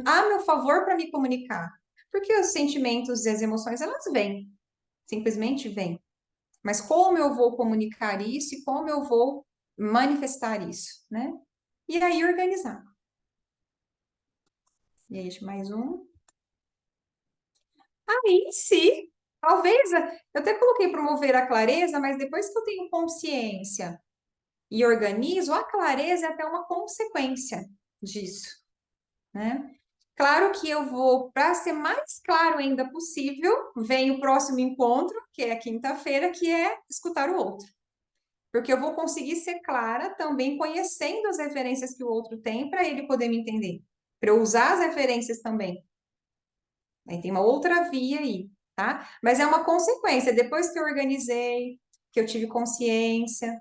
a meu favor para me comunicar. Porque os sentimentos e as emoções, elas vêm, simplesmente vêm. Mas como eu vou comunicar isso e como eu vou manifestar isso, né? E aí organizar. E aí, mais um. Aí, sim, talvez, eu até coloquei promover a clareza, mas depois que eu tenho consciência e organizo, a clareza é até uma consequência disso, né? Claro que eu vou, para ser mais claro ainda possível, vem o próximo encontro, que é a quinta-feira, que é escutar o outro. Porque eu vou conseguir ser clara também conhecendo as referências que o outro tem para ele poder me entender. Para eu usar as referências também. Aí tem uma outra via aí, tá? Mas é uma consequência. Depois que eu organizei, que eu tive consciência,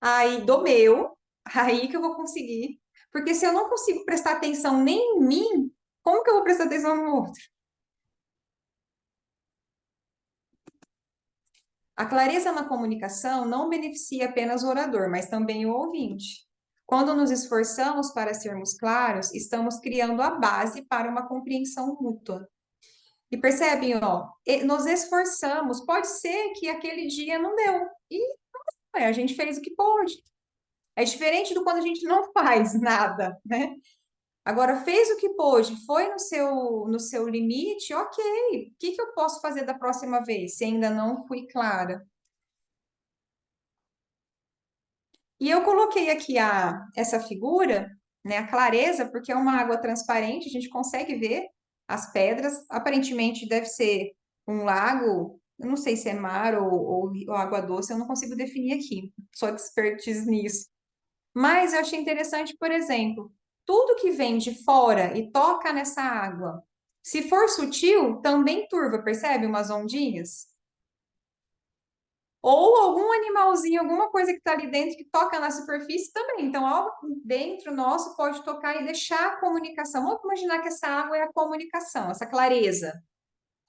aí do meu, aí que eu vou conseguir. Porque se eu não consigo prestar atenção nem em mim, como que eu vou prestar atenção no outro? A clareza na comunicação não beneficia apenas o orador, mas também o ouvinte. Quando nos esforçamos para sermos claros, estamos criando a base para uma compreensão mútua. E percebem, ó, nos esforçamos, pode ser que aquele dia não deu. E a gente fez o que pôde. É diferente do quando a gente não faz nada, né? Agora, fez o que pôde, foi no seu limite, ok. O que eu posso fazer da próxima vez, se ainda não fui clara? E eu coloquei aqui essa figura, né, a clareza, porque é uma água transparente, a gente consegue ver as pedras. Aparentemente deve ser um lago, eu não sei se é mar ou água doce, eu não consigo definir aqui, sou expertise nisso. Mas eu achei interessante, por exemplo, tudo que vem de fora e toca nessa água, se for sutil, também turva, percebe? Umas ondinhas. Ou algum animalzinho, alguma coisa que está ali dentro que toca na superfície também. Então, algo dentro nosso pode tocar e deixar a comunicação. Vamos imaginar que essa água é a comunicação, essa clareza,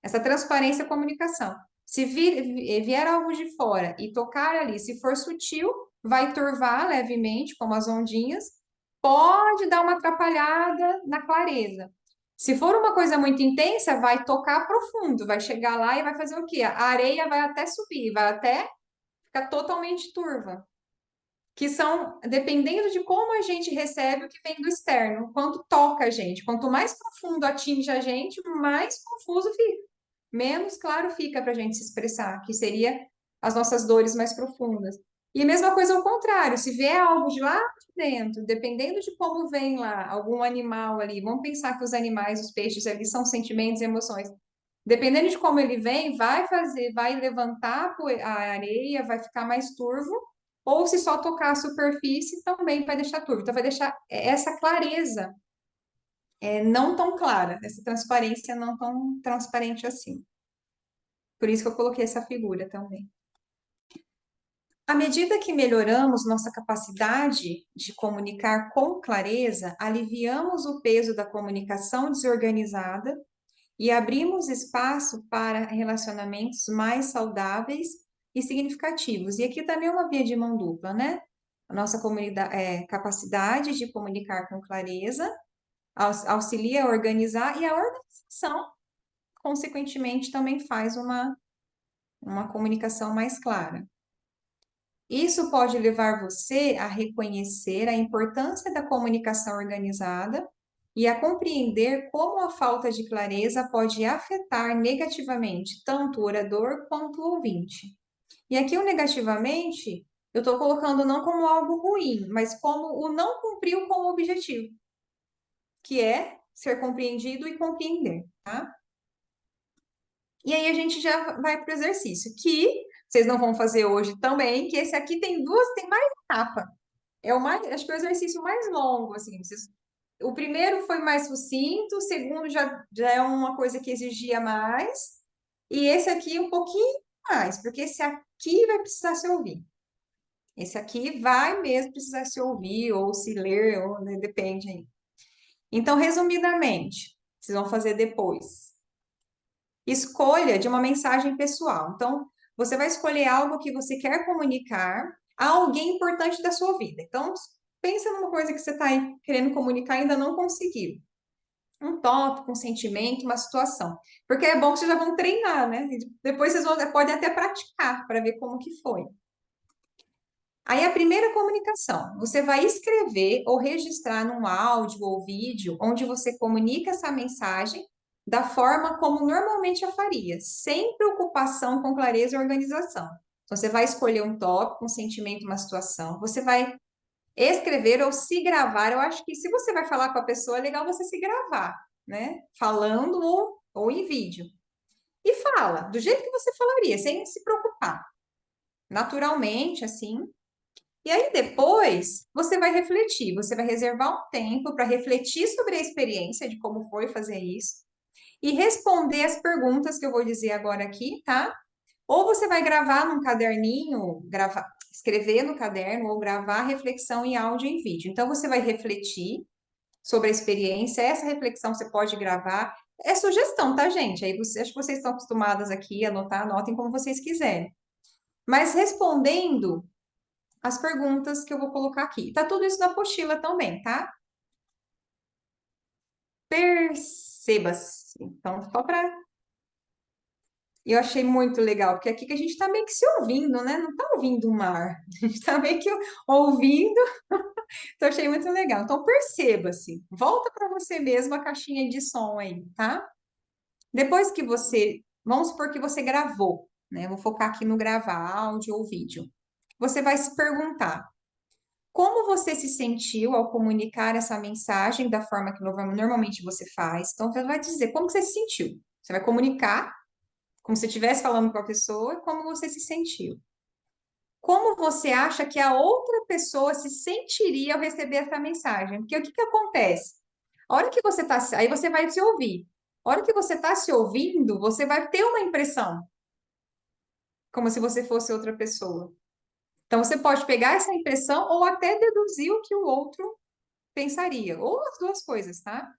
essa transparência é a comunicação. Se vier algo de fora e tocar ali, se for sutil, vai turvar levemente, como as ondinhas, pode dar uma atrapalhada na clareza. Se for uma coisa muito intensa, vai tocar profundo, vai chegar lá e vai fazer o quê? A areia vai até subir, vai até ficar totalmente turva. Que são, dependendo de como a gente recebe o que vem do externo, quanto toca a gente. Quanto mais profundo atinge a gente, mais confuso fica. Menos claro fica para a gente se expressar, que seria as nossas dores mais profundas. E a mesma coisa ao contrário, se vier algo de lá de dentro, dependendo de como vem lá, algum animal ali, vamos pensar que os animais, os peixes ali são sentimentos e emoções. Dependendo de como ele vem, vai levantar a areia, vai ficar mais turvo, ou se só tocar a superfície, também vai deixar turvo. Então, vai deixar essa clareza não tão clara, essa transparência não tão transparente assim. Por isso que eu coloquei essa figura também. À medida que melhoramos nossa capacidade de comunicar com clareza, aliviamos o peso da comunicação desorganizada e abrimos espaço para relacionamentos mais saudáveis e significativos. E aqui também é uma via de mão dupla, né? A nossa capacidade de comunicar com clareza auxilia a organizar e a organização, consequentemente, também faz uma comunicação mais clara. Isso pode levar você a reconhecer a importância da comunicação organizada e a compreender como a falta de clareza pode afetar negativamente tanto o orador quanto o ouvinte. E aqui o negativamente, eu estou colocando não como algo ruim, mas como o não cumpriu com o objetivo, que é ser compreendido e compreender, tá? E aí a gente já vai para o exercício, que vocês não vão fazer hoje também, que esse aqui tem mais etapas. Acho que é o exercício mais longo, assim. O primeiro foi mais sucinto, o segundo já é uma coisa que exigia mais, e esse aqui um pouquinho mais, porque esse aqui vai precisar se ouvir. Esse aqui vai mesmo precisar se ouvir, ou se ler, ou né, depende aí. Então, resumidamente, vocês vão fazer depois. Escolha de uma mensagem pessoal. Então, você vai escolher algo que você quer comunicar a alguém importante da sua vida. Então, pensa numa coisa que você está querendo comunicar e ainda não conseguiu. Um tópico, um sentimento, uma situação. Porque é bom que vocês já vão treinar, né? E depois podem até praticar para ver como que foi. Aí a primeira comunicação, você vai escrever ou registrar num áudio ou vídeo onde você comunica essa mensagem da forma como normalmente a faria, sem preocupação com clareza e organização. Então você vai escolher um tópico, um sentimento, uma situação, você vai escrever ou se gravar. Eu acho que se você vai falar com a pessoa, é legal você se gravar, né? Falando ou em vídeo. E fala do jeito que você falaria, sem se preocupar. Naturalmente, assim, e aí depois você vai refletir, você vai reservar um tempo para refletir sobre a experiência de como foi fazer isso e responder as perguntas que eu vou dizer agora aqui, tá? Ou você vai gravar num caderninho, escrever no caderno ou gravar a reflexão em áudio e em vídeo. Então você vai refletir sobre a experiência, essa reflexão você pode gravar. É sugestão, tá, gente? Aí acho que vocês estão acostumadas aqui a anotar, anotem como vocês quiserem. Mas respondendo as perguntas que eu vou colocar aqui. Tá tudo isso na apostila também, tá? Perceba-se. Então, só para. Eu achei muito legal, porque aqui que a gente tá meio que se ouvindo, né? Não tá ouvindo o mar, a gente tá meio que ouvindo. Então, achei muito legal. Então, perceba-se. Volta para você mesmo a caixinha de som aí, tá? Depois que você. Vamos supor que você gravou, né? Vou focar aqui no gravar áudio ou vídeo. Você vai se perguntar. Como você se sentiu ao comunicar essa mensagem da forma que normalmente você faz? Então, você vai dizer como você se sentiu. Você vai comunicar como se estivesse falando com a pessoa, como você se sentiu. Como você acha que a outra pessoa se sentiria ao receber essa mensagem? Porque o que acontece? A hora que você está... Aí você vai se ouvir. A hora que você está se ouvindo, você vai ter uma impressão, como se você fosse outra pessoa. Então, você pode pegar essa impressão ou até deduzir o que o outro pensaria, ou as duas coisas, tá?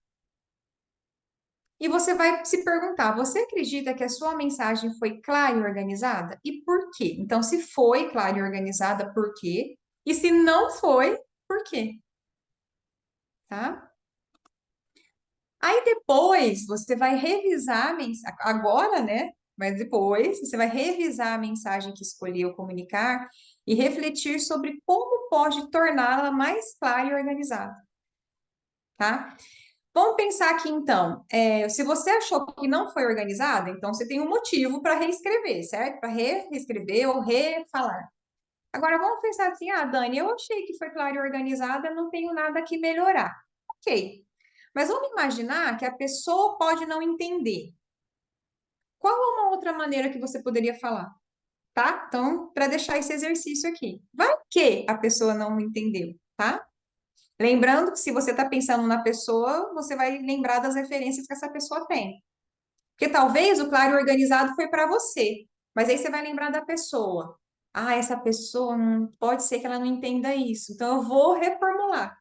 E você vai se perguntar: você acredita que a sua mensagem foi clara e organizada? E por quê? Então, se foi clara e organizada, por quê? E se não foi, por quê? Tá? Aí depois você vai revisar a mensagem, agora, né? Mas depois você vai revisar a mensagem que escolheu comunicar e refletir sobre como pode torná-la mais clara e organizada, tá? Vamos pensar aqui então, se você achou que não foi organizada, então você tem um motivo para reescrever, certo? Para reescrever ou refalar. Agora vamos pensar assim, Dani, eu achei que foi clara e organizada, não tenho nada que melhorar. Ok, mas vamos imaginar que a pessoa pode não entender. Qual uma outra maneira que você poderia falar? Tá? Então, para deixar esse exercício aqui. Vai que a pessoa não entendeu, tá? Lembrando que se você está pensando na pessoa, você vai lembrar das referências que essa pessoa tem. Porque talvez o claro e organizado foi para você, mas aí você vai lembrar da pessoa. Ah, essa pessoa pode ser que ela não entenda isso, então eu vou reformular.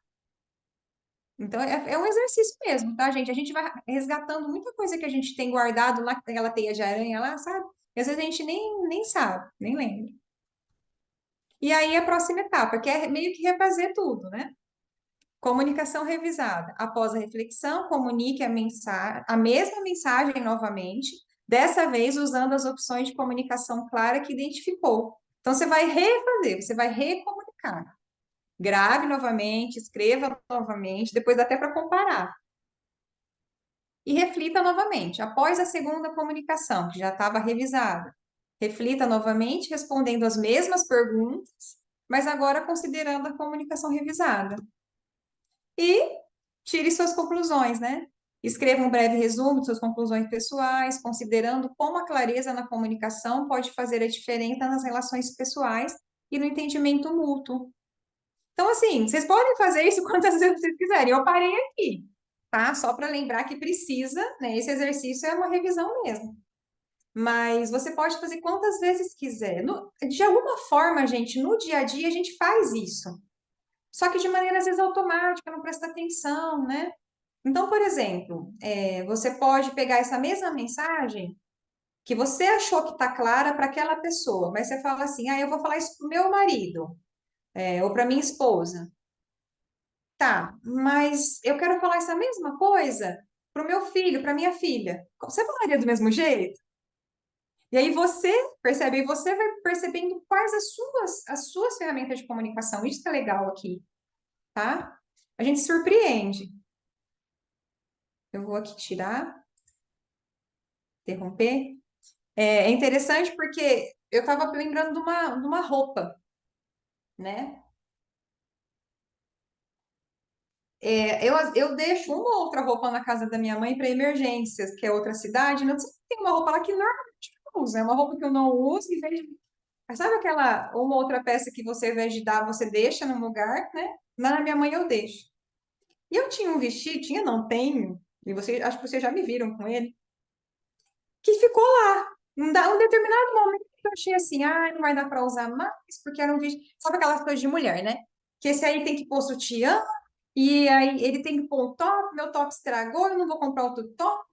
Então é um exercício mesmo, tá, gente? A gente vai resgatando muita coisa que a gente tem guardado lá, naquela teia de aranha lá, sabe? E às vezes a gente nem sabe, nem lembra. E aí a próxima etapa, que é meio que refazer tudo, né? Comunicação revisada. Após a reflexão, comunique a mesma mensagem novamente, dessa vez usando as opções de comunicação clara que identificou. Então, você vai refazer, você vai recomunicar. Grave novamente, escreva novamente, depois dá até para comparar. E reflita novamente. Após a segunda comunicação, que já estava revisada, reflita novamente, respondendo as mesmas perguntas, mas agora considerando a comunicação revisada. E tire suas conclusões, né? Escreva um breve resumo de suas conclusões pessoais, considerando como a clareza na comunicação pode fazer a diferença nas relações pessoais e no entendimento mútuo. Então, assim, vocês podem fazer isso quantas vezes vocês quiserem. Eu parei aqui, tá? Só para lembrar que precisa, né? Esse exercício é uma revisão mesmo. Mas você pode fazer quantas vezes quiser. De alguma forma, gente, no dia a dia a gente faz isso. Só que de maneira às vezes automática, não presta atenção, né? Então, por exemplo, você pode pegar essa mesma mensagem que você achou que está clara para aquela pessoa, mas você fala assim, eu vou falar isso para o meu marido, ou para minha esposa. Tá, mas eu quero falar essa mesma coisa para o meu filho, para minha filha. Você falaria do mesmo jeito? E aí você percebe, e você vai percebendo quais as suas ferramentas de comunicação. Isso que é legal aqui, tá? A gente se surpreende. Eu vou aqui tirar, interromper. É interessante porque eu estava lembrando de uma roupa, né? Eu deixo uma ou outra roupa na casa da minha mãe para emergências, que é outra cidade. Não sei se tem uma roupa lá que normalmente eu não uso, é uma roupa que eu não uso e vejo. Sabe aquela uma outra peça que você, ao invés de dar, você deixa num lugar, né? Na minha mãe eu deixo. E eu tinha um vestido, não tenho, e acho que vocês já me viram com ele, que ficou lá. Um determinado momento eu achei assim, não vai dar para usar mais, porque era um vídeo. Sabe aquelas coisas de mulher, né? Que esse aí tem que pôr sutiã, e aí ele tem que pôr um top, meu top estragou, eu não vou comprar outro top,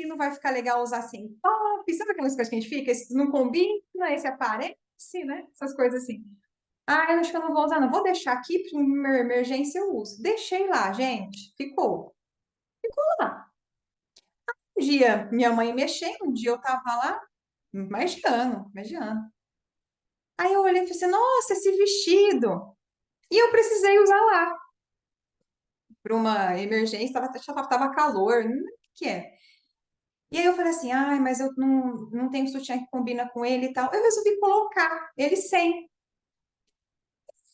não vai ficar legal usar sem top. Sabe aquelas coisas que a gente fica? Esse não combina, esse aparece, né? Essas coisas assim. Eu acho que eu não vou usar, não. Vou deixar aqui, para uma emergência eu uso. Deixei lá, gente. Ficou. Ficou lá. Um dia minha mãe mexendo, um dia eu tava lá, mais de ano, mais de ano. Aí eu olhei e falei assim, nossa, esse vestido. E eu precisei usar lá. Para uma emergência, tava calor, não sei o que é. E aí eu falei assim, mas eu não tenho sutiã que combina com ele e tal. Eu resolvi colocar ele sem.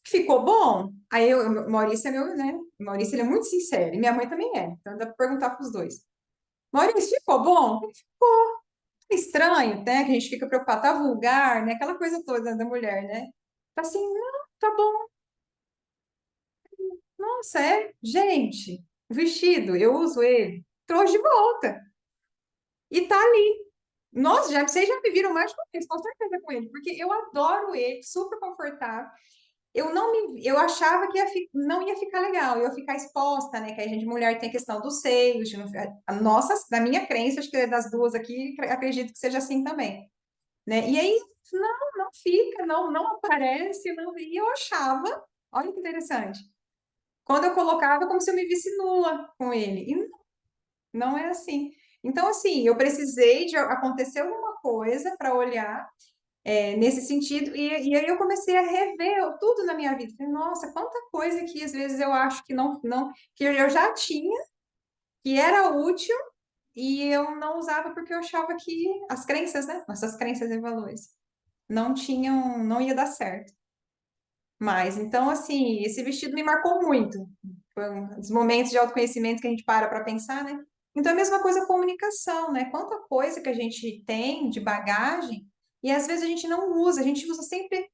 Ficou bom? Aí o Maurício é meu, né? O Maurício ele é muito sincero, e minha mãe também é. Então dá para perguntar para os dois. Maurício, ficou bom? Ficou. Estranho, né? Que a gente fica preocupado, tá vulgar, né? Aquela coisa toda da mulher, né? Tá assim, não, tá bom. Nossa, gente, o vestido, eu uso ele, trouxe de volta. E tá ali. Nossa, vocês já me viram mais de uma vez, com certeza com ele, porque eu adoro ele, super confortável. Eu achava que não ia ficar legal, eu ia ficar exposta, né? Que a gente, mulher, tem a questão dos seios, a nossa, da minha crença, acho que é das duas aqui, acredito que seja assim também, né? E aí, não fica, não aparece, não, e eu achava, olha que interessante, quando eu colocava, como se eu me visse nua com ele, e não é assim. Então, assim, eu precisei de acontecer alguma coisa para olhar nesse sentido, e aí eu comecei a rever tudo na minha vida. Falei, nossa, quanta coisa que às vezes eu acho que que eu já tinha, que era útil, e eu não usava porque eu achava que as crenças, né? Nossas crenças e valores não ia dar certo. Mas, então, assim, esse vestido me marcou muito. Foi um dos momentos de autoconhecimento que a gente para pensar, né? Então, é a mesma coisa a comunicação, né? Quanta coisa que a gente tem de bagagem e às vezes a gente não usa, a gente usa sempre.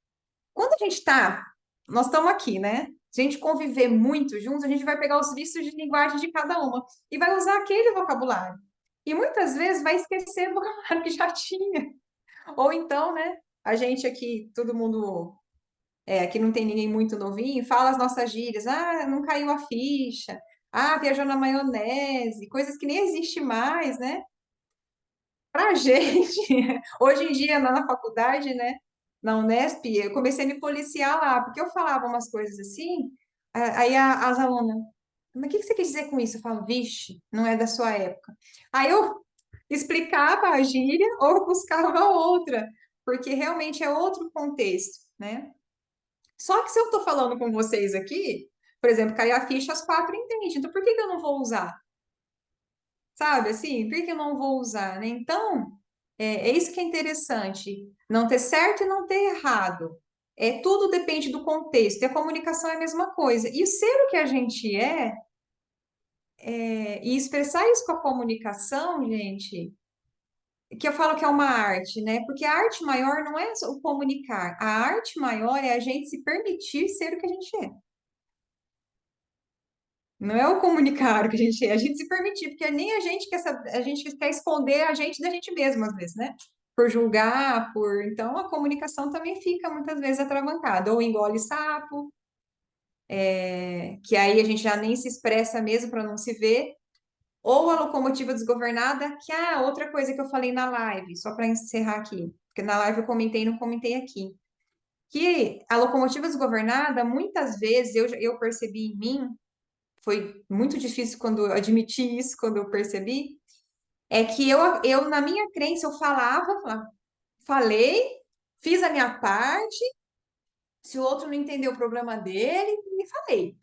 Quando a gente tá, nós estamos aqui, né? Se a gente conviver muito juntos, a gente vai pegar os vícios de linguagem de cada uma e vai usar aquele vocabulário. E muitas vezes vai esquecer o vocabulário que já tinha. Ou então, né? A gente aqui, todo mundo, aqui não tem ninguém muito novinho, fala as nossas gírias. Ah, não caiu a ficha. Ah, viajou na maionese. Coisas que nem existe mais, né? Pra gente, hoje em dia, na faculdade, né, na Unesp, eu comecei a me policiar lá, porque eu falava umas coisas assim, aí as alunas, mas o que que você quer dizer com isso? Eu falo, vixe, não é da sua época. Aí eu explicava a gíria ou buscava outra, porque realmente é outro contexto, né? Só que se eu estou falando com vocês aqui, por exemplo, caiu a ficha, as quatro entendem, então por que que eu não vou usar? Sabe assim, por que que eu não vou usar, né? Então, é isso que é interessante, não ter certo e não ter errado. Tudo depende do contexto, e a comunicação é a mesma coisa. E ser o que a gente e expressar isso com a comunicação, gente, que eu falo que é uma arte, né? Porque a arte maior não é só o comunicar, a arte maior é a gente se permitir ser o que a gente é. Não é o comunicar o que a gente se permitir, porque nem a gente quer saber, a gente quer esconder a gente da gente mesmo, às vezes, né? Por julgar, por. Então a comunicação também fica muitas vezes atravancada, ou engole sapo, que aí a gente já nem se expressa mesmo para não se ver, ou a locomotiva desgovernada, que é outra coisa que eu falei na live, só para encerrar aqui, porque na live eu comentei e não comentei aqui. Que a locomotiva desgovernada, muitas vezes eu percebi em mim, foi muito difícil quando eu admiti isso, quando eu percebi, é que na minha crença, eu falei, fiz a minha parte, se o outro não entendeu o problema dele, me falei,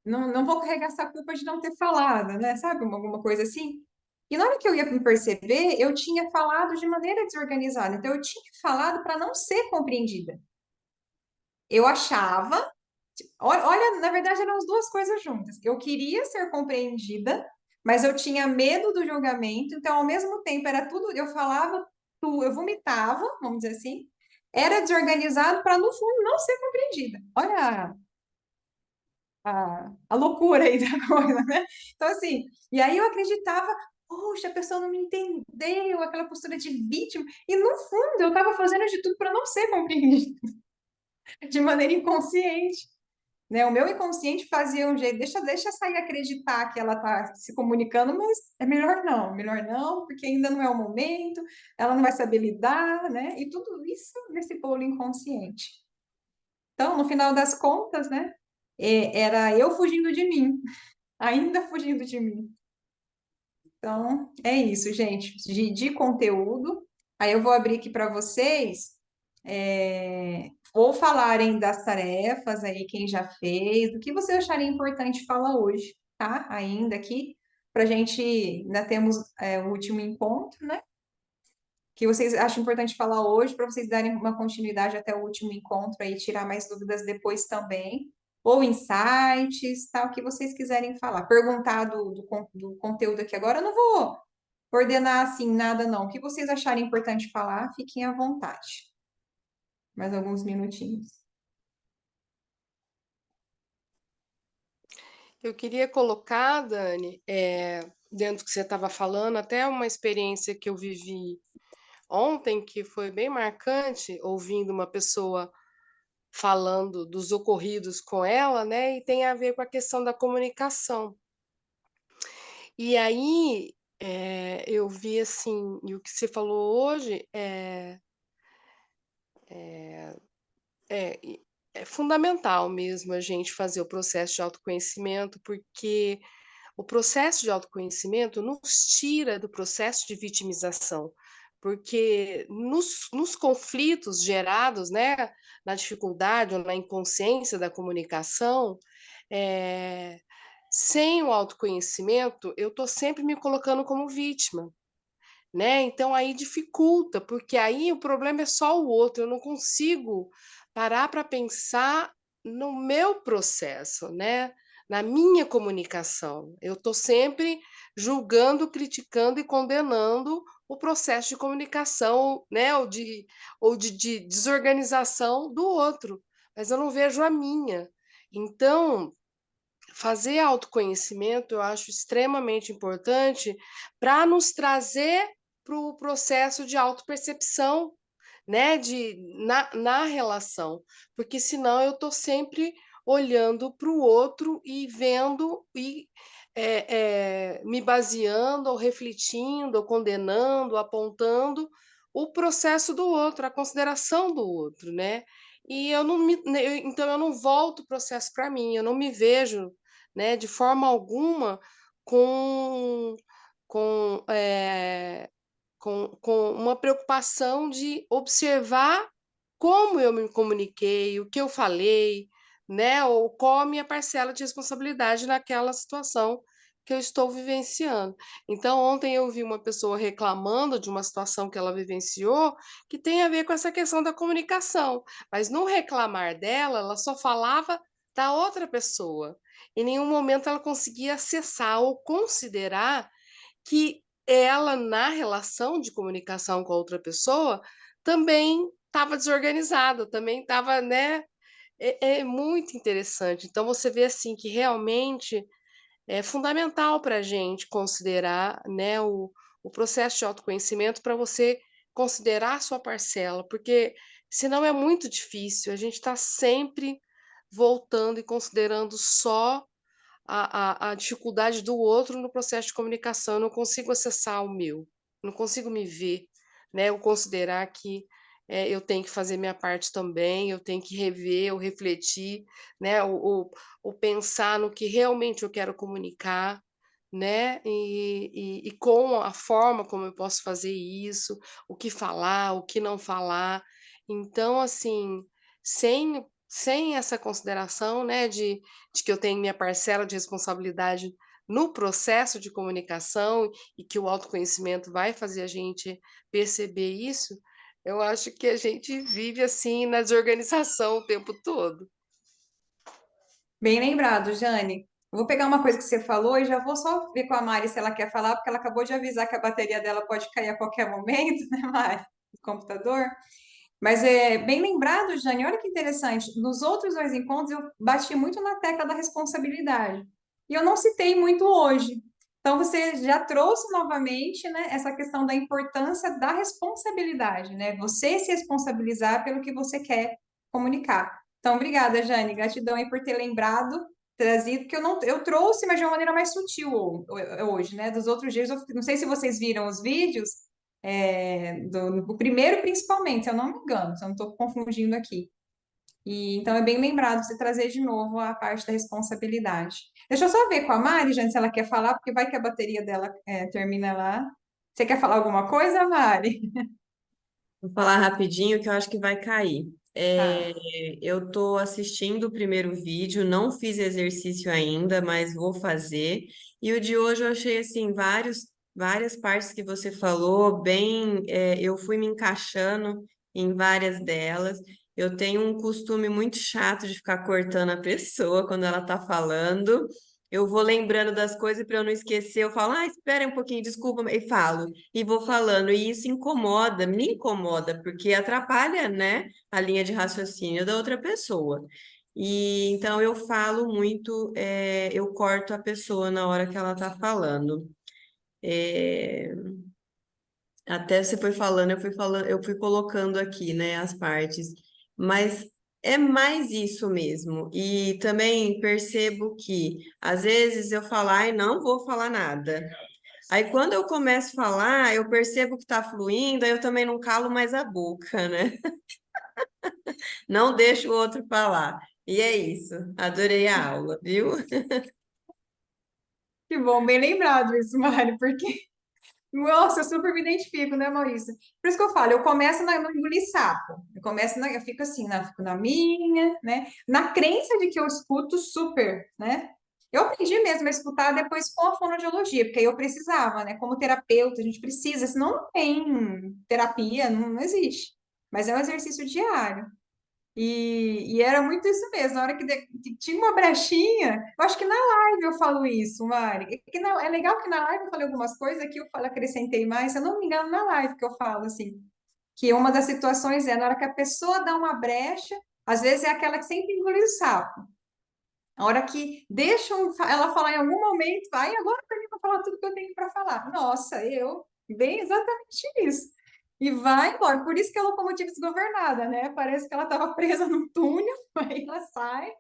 não vou carregar essa culpa de não ter falado, né? Sabe, alguma coisa assim. E na hora que eu ia me perceber, eu tinha falado de maneira desorganizada, então eu tinha falado para não ser compreendida. Eu achava, olha, na verdade eram as duas coisas juntas. Eu queria ser compreendida, mas eu tinha medo do julgamento, então ao mesmo tempo era tudo, eu falava, eu vomitava, vamos dizer assim, era desorganizado para no fundo não ser compreendida. Olha a loucura aí da coisa, né? Então assim, e aí eu acreditava, poxa, a pessoa não me entendeu, aquela postura de vítima, e no fundo eu estava fazendo de tudo para não ser compreendida, de maneira inconsciente. Né? O meu inconsciente fazia um jeito, deixa sair acreditar que ela está se comunicando, mas é melhor não, porque ainda não é o momento, ela não vai saber lidar, né? E tudo isso nesse bolo inconsciente. Então, no final das contas, né, era eu fugindo de mim, ainda fugindo de mim. Então, é isso, gente, de conteúdo. Aí eu vou abrir aqui para vocês, ou falarem das tarefas aí, quem já fez, do que você acharia importante falar hoje, tá? Ainda aqui, para a gente, ainda temos o último encontro, né? Que vocês acham importante falar hoje, para vocês darem uma continuidade até o último encontro aí, tirar mais dúvidas depois também, ou insights, tal, o que vocês quiserem falar. Perguntar do conteúdo aqui agora, eu não vou ordenar assim nada, não. O que vocês acharem importante falar, fiquem à vontade. Mais alguns minutinhos. Eu queria colocar, Dani, dentro do que você estava falando, até uma experiência que eu vivi ontem, que foi bem marcante, ouvindo uma pessoa falando dos ocorridos com ela, né? E tem a ver com a questão da comunicação. E aí eu vi assim, e o que você falou hoje é, é fundamental mesmo a gente fazer o processo de autoconhecimento, porque o processo de autoconhecimento nos tira do processo de vitimização, porque nos conflitos gerados, né, na dificuldade ou na inconsciência da comunicação, eh, sem o autoconhecimento, eu estou sempre me colocando como vítima, né? Então aí dificulta, porque aí o problema é só o outro, eu não consigo parar para pensar no meu processo, né? na minha comunicação. Eu estou sempre julgando, criticando e condenando o processo de comunicação, né, ou de desorganização do outro, mas eu não vejo a minha. Então, fazer autoconhecimento eu acho extremamente importante para nos trazer para o processo de autopercepção, né, na relação, porque senão eu estou sempre olhando para o outro e vendo e me baseando, ou refletindo, ou condenando, apontando o processo do outro, a consideração do outro, né? E eu não me, né, então eu não volto o processo para mim, eu não me vejo, né, de forma alguma com com, eh, com uma preocupação de observar como eu me comuniquei, o que eu falei, né, ou qual a minha parcela de responsabilidade naquela situação que eu estou vivenciando. Então, ontem eu vi uma pessoa reclamando de uma situação que ela vivenciou, que tem a ver com essa questão da comunicação, mas no reclamar dela, ela só falava da outra pessoa. Em nenhum momento ela conseguia acessar ou considerar que ela, na relação de comunicação com a outra pessoa, também estava desorganizada, também estava, né? É muito interessante. Então, você vê assim que realmente é fundamental para a gente considerar, né, o processo de autoconhecimento para você considerar a sua parcela, porque senão é muito difícil. A gente está sempre voltando e considerando só a dificuldade do outro no processo de comunicação, eu não consigo acessar o meu, não consigo me ver, né, eu considerar que, eu tenho que fazer minha parte também, eu tenho que rever ou refletir, né, ou pensar no que realmente eu quero comunicar, né, e com a forma como eu posso fazer isso, o que falar, o que não falar. Então, assim, sem essa consideração, né, de que eu tenho minha parcela de responsabilidade no processo de comunicação e que o autoconhecimento vai fazer a gente perceber isso, eu acho que a gente vive assim na desorganização o tempo todo. Bem lembrado, Jane. Eu vou pegar uma coisa que você falou e já vou só ver com a Mari se ela quer falar, porque ela acabou de avisar que a bateria dela pode cair a qualquer momento, né, Mari? Do computador. Mas é bem lembrado, Jane. Olha que interessante. Nos outros dois encontros, eu bati muito na tecla da responsabilidade. E eu não citei muito hoje. Então, você já trouxe novamente, né, essa questão da importância da responsabilidade, né? Você se responsabilizar pelo que você quer comunicar. Então, obrigada, Jane. Gratidão aí por ter lembrado, trazido, que eu não, eu trouxe, mas de uma maneira mais sutil hoje, né? Dos outros dias, eu não sei se vocês viram os vídeos, do primeiro principalmente, se eu não me engano, se eu não estou confundindo aqui. E, então é bem lembrado você trazer de novo a parte da responsabilidade. Deixa eu só ver com a Mari, gente, se ela quer falar, porque vai que a bateria dela termina lá. Você quer falar alguma coisa, Mari? Vou falar rapidinho que eu acho que vai cair. Tá. Eu estou assistindo o primeiro vídeo, não fiz exercício ainda, mas vou fazer. E o de hoje eu achei assim várias partes que você falou, bem, eu fui me encaixando em várias delas. Eu tenho um costume muito chato de ficar cortando a pessoa quando ela está falando. Eu vou lembrando das coisas para eu não esquecer. Eu falo, espera um pouquinho, desculpa, e falo e vou falando, e isso incomoda, me incomoda, porque atrapalha, né, a linha de raciocínio da outra pessoa. E então eu falo muito, eu corto a pessoa na hora que ela está falando. É, até você foi falando, eu fui colocando aqui, né, as partes, mas é mais isso mesmo. E também percebo que às vezes eu falo, ai, não vou falar nada. Aí, quando eu começo a falar, eu percebo que está fluindo, aí eu também não calo mais a boca, né? Não deixo o outro falar. E é isso. Adorei a aula, viu? Que bom, bem lembrado isso, Mari, porque, nossa, eu super me identifico, né, Maurício? Por isso que eu falo, eu começo no engolir sapo. Eu fico assim, fico na minha, né? Na crença de que eu escuto super, né? Eu aprendi mesmo a escutar depois com a fonoaudiologia, porque aí eu precisava, né? Como terapeuta, a gente precisa, senão não tem terapia, não existe. Mas é um exercício diário. E era muito isso mesmo, na hora que tinha uma brechinha, eu acho que na live eu falo isso, Mari. É legal que na live eu falei algumas coisas, aqui eu acrescentei mais, se eu não me engano, na live que eu falo, assim, que uma das situações é na hora que a pessoa dá uma brecha, às vezes é aquela que sempre engoliu o sapo. A hora que deixam ela falar em algum momento, vai agora para mim para falar tudo que eu tenho para falar. Nossa, bem exatamente isso. E vai embora. Por isso que é a locomotiva desgovernada, né? Parece que ela estava presa num túnel, aí ela sai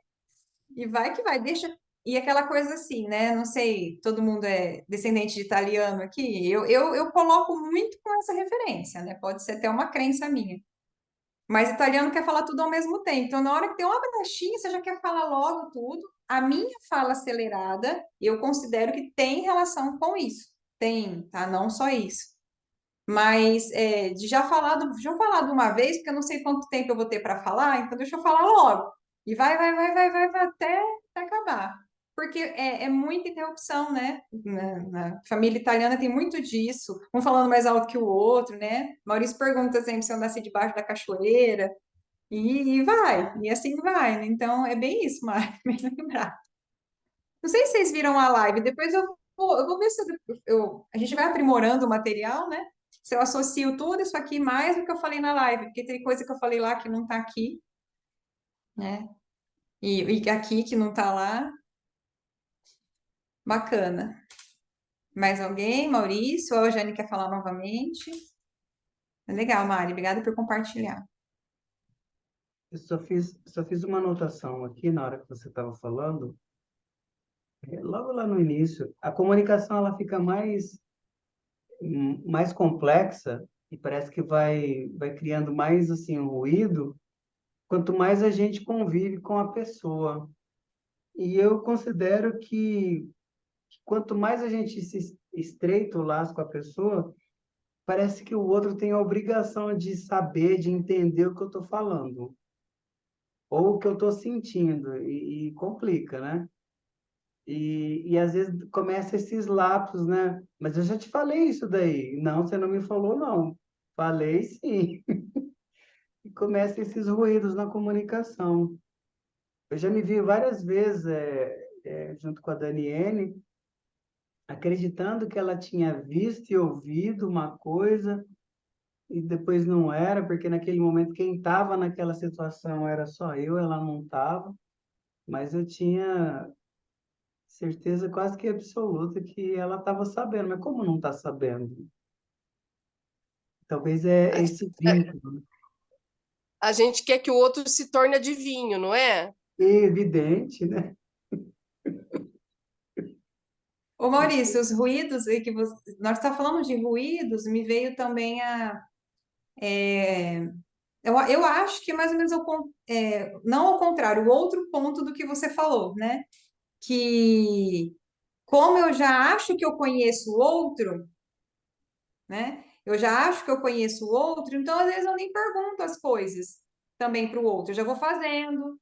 e vai que vai. Deixa. E aquela coisa assim, né? Não sei, todo mundo é descendente de italiano aqui. Eu coloco muito com essa referência, né? Pode ser até uma crença minha. Mas italiano quer falar tudo ao mesmo tempo. Então, na hora que tem uma brechinha, você já quer falar logo tudo. A minha fala acelerada, eu considero que tem relação com isso. Tem, tá? Não só isso. Mas de deixa eu falar de uma vez, porque eu não sei quanto tempo eu vou ter para falar, então deixa eu falar logo. E vai até acabar. Porque é muita interrupção, né? Na família italiana tem muito disso, um falando mais alto que o outro, né? Maurício pergunta sempre se eu nasci debaixo da cachoeira, e vai, e assim vai, né? Então é bem isso, Mari, bem lembrar. Não sei se vocês viram a live, depois eu vou ver se a gente vai aprimorando o material, né? Se eu associo tudo isso aqui mais do que eu falei na live, porque tem coisa que eu falei lá que não tá aqui, né? E aqui que não tá lá. Bacana. Mais alguém? Maurício? Ou a Jane quer falar novamente? Legal, Mari. Obrigada por compartilhar. Eu só fiz uma anotação aqui na hora que você estava falando. Logo lá no início, a comunicação ela fica mais complexa e parece que vai criando mais assim um ruído quanto mais a gente convive com a pessoa. E eu considero que quanto mais a gente se estreita o laço com a pessoa, parece que o outro tem a obrigação de saber, de entender o que eu estou falando, ou o que eu estou sentindo, e complica, né? E às vezes começa esses lapsos, né? Mas eu já te falei isso daí. Não, você não me falou, não. Falei sim. E começa esses ruídos na comunicação. Eu já me vi várias vezes, junto com a Daniele, acreditando que ela tinha visto e ouvido uma coisa e depois não era, porque naquele momento quem estava naquela situação era só eu, ela não estava, mas eu tinha certeza quase que absoluta que ela estava sabendo, mas como não está sabendo? Talvez é esse vínculo. A gente quer que o outro se torne adivinho, não é? É evidente, né? Ô Maurício, os ruídos aí nós estamos falando de ruídos, me veio também eu acho que é mais ou menos não ao contrário, o outro ponto do que você falou, né? Que como eu já acho que eu conheço o outro, né? Eu já acho que eu conheço o outro, então às vezes eu nem pergunto as coisas também para o outro, eu já vou fazendo.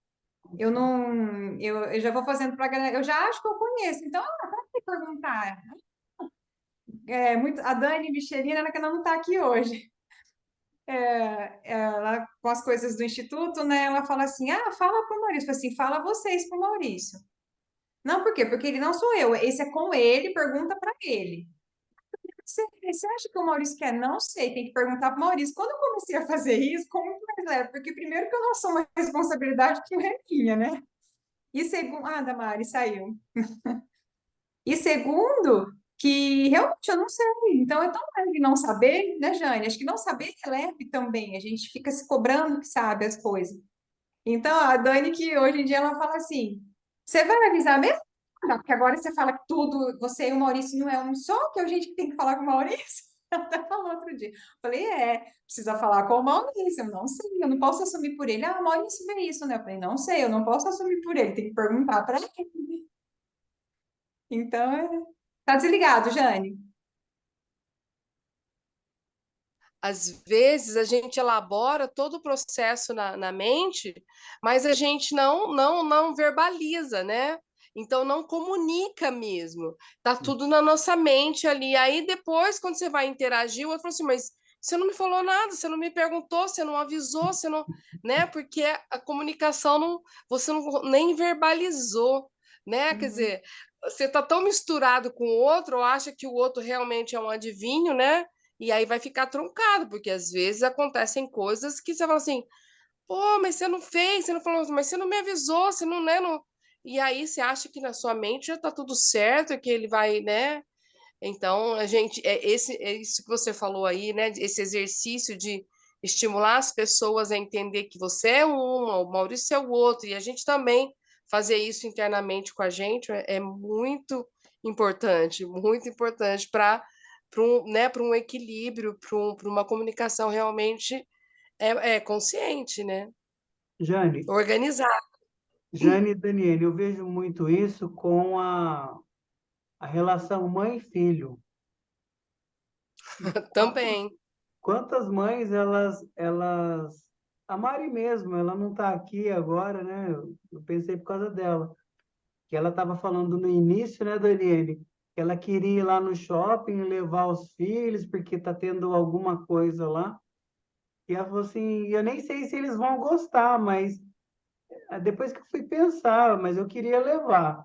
Eu não, eu já vou fazendo para galera, eu já acho que eu conheço, então, para que perguntar? A Dani Michelina, ela que não está aqui hoje. Ela, com as coisas do Instituto, né? Ela fala assim: fala para o Maurício. Eu falo assim, fala vocês para o Maurício. Não, por quê? Porque ele não sou eu. Esse é com ele, pergunta para ele. Você acha que o Maurício quer? Não sei, tem que perguntar para o Maurício. Quando eu comecei a fazer isso, como muito mais leve, porque primeiro que eu não sou uma responsabilidade que é minha, né? E segundo, Damari saiu. E segundo, que realmente eu não sei. Então é tão leve não saber, né, Jane? Acho que não saber é leve também. A gente fica se cobrando que sabe as coisas. Então, a Dani, que hoje em dia ela fala assim: você vai avisar mesmo? Não, porque agora você fala que tudo, você e o Maurício não é um só, que é a gente que tem que falar com o Maurício. Ela até falou outro dia. Falei, precisa falar com o Maurício. Eu não sei, eu não posso assumir por ele. O Maurício vê isso, né? Eu falei, não sei, eu não posso assumir por ele, tem que perguntar para ele. Então, tá desligado, Jane. Às vezes a gente elabora todo o processo na mente, mas a gente não verbaliza, né? Então não comunica mesmo. Tá tudo na nossa mente ali. Aí depois, quando você vai interagir, o outro fala assim, mas você não me falou nada, você não me perguntou, você não avisou, você não, né? Porque a comunicação não, você não nem verbalizou, né? Quer Uhum. dizer, você tá tão misturado com o outro, ou acha que o outro realmente é um adivinho, né? E aí vai ficar truncado, porque às vezes acontecem coisas que você fala assim, pô, mas você não fez, você não falou, mas você não me avisou, você não, né? Não... E aí você acha que na sua mente já tá tudo certo, que ele vai, né? Então, a gente, é isso que você falou aí, né? Esse exercício de estimular as pessoas a entender que você é uma, o Maurício é o outro, e a gente também fazer isso internamente com a gente é muito importante para um equilíbrio, para uma comunicação realmente consciente, né? Jane, Organizar Jane e Daniele, eu vejo muito isso com a relação mãe e filho. também. Quantas mães, a Mari mesmo, ela não está aqui agora, né? Eu pensei por causa dela, que ela estava falando no início, né, Daniele, que ela queria ir lá no shopping levar os filhos, porque está tendo alguma coisa lá. E ela falou assim, eu nem sei se eles vão gostar, mas depois que eu fui pensar, mas eu queria levar.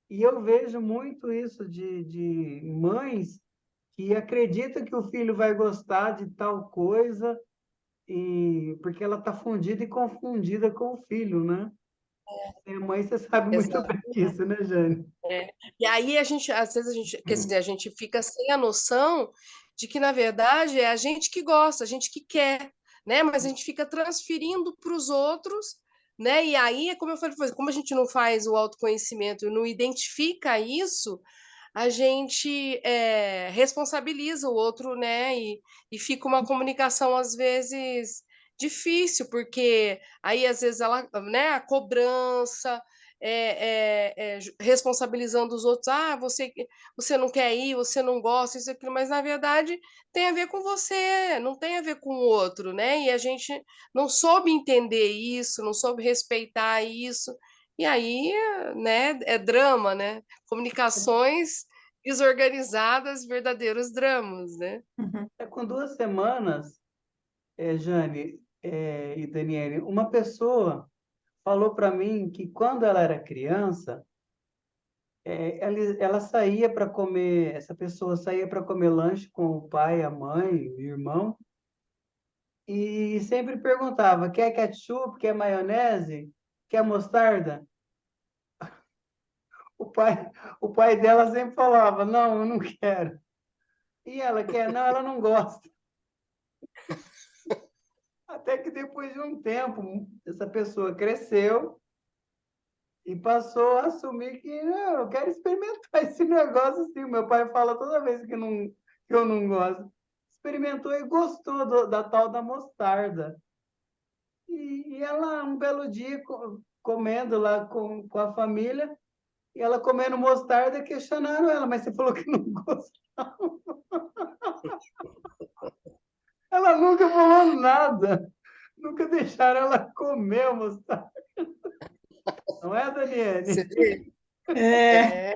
E eu vejo muito isso de mães que acreditam que o filho vai gostar de tal coisa, e porque ela está fundida e confundida com o filho, né? E a mãe, você sabe muito bem disso, né, Jane? É. E aí a gente, às vezes a gente, quer dizer, a gente fica sem a noção de que, na verdade, é a gente que gosta, a gente que quer, né? Mas a gente fica transferindo para os outros, né? E aí, como eu falei, como a gente não faz o autoconhecimento, não identifica isso, a gente responsabiliza o outro, né? E fica uma comunicação, às vezes, difícil, porque aí, às vezes, ela, né, a cobrança responsabilizando os outros, você não quer ir, você não gosta, isso e aquilo, mas na verdade tem a ver com você, não tem a ver com o outro, né? E a gente não soube entender isso, não soube respeitar isso, e aí, né, é drama, né? Comunicações desorganizadas, verdadeiros dramas, né? Uhum. Com 2 semanas, Jane e Daniele, uma pessoa falou para mim que quando ela era criança, ela saía para comer, essa pessoa saía para comer lanche com o pai, a mãe, o irmão, e sempre perguntava: quer ketchup, quer maionese, quer mostarda? O pai, o pai dela sempre falava: não, eu não quero. E ela quer? Não, ela não gosta. Até que depois de um tempo, essa pessoa cresceu e passou a assumir que não, eu quero experimentar esse negócio assim. O meu pai fala toda vez que eu não gosto. Experimentou e gostou da tal da mostarda. E ela, um belo dia, comendo lá com a família, e ela comendo mostarda, questionaram ela, mas você falou que não gosta. Ela nunca falou nada. Nunca deixaram ela comer a mostarda. Não é, Você Daniele? vê? É,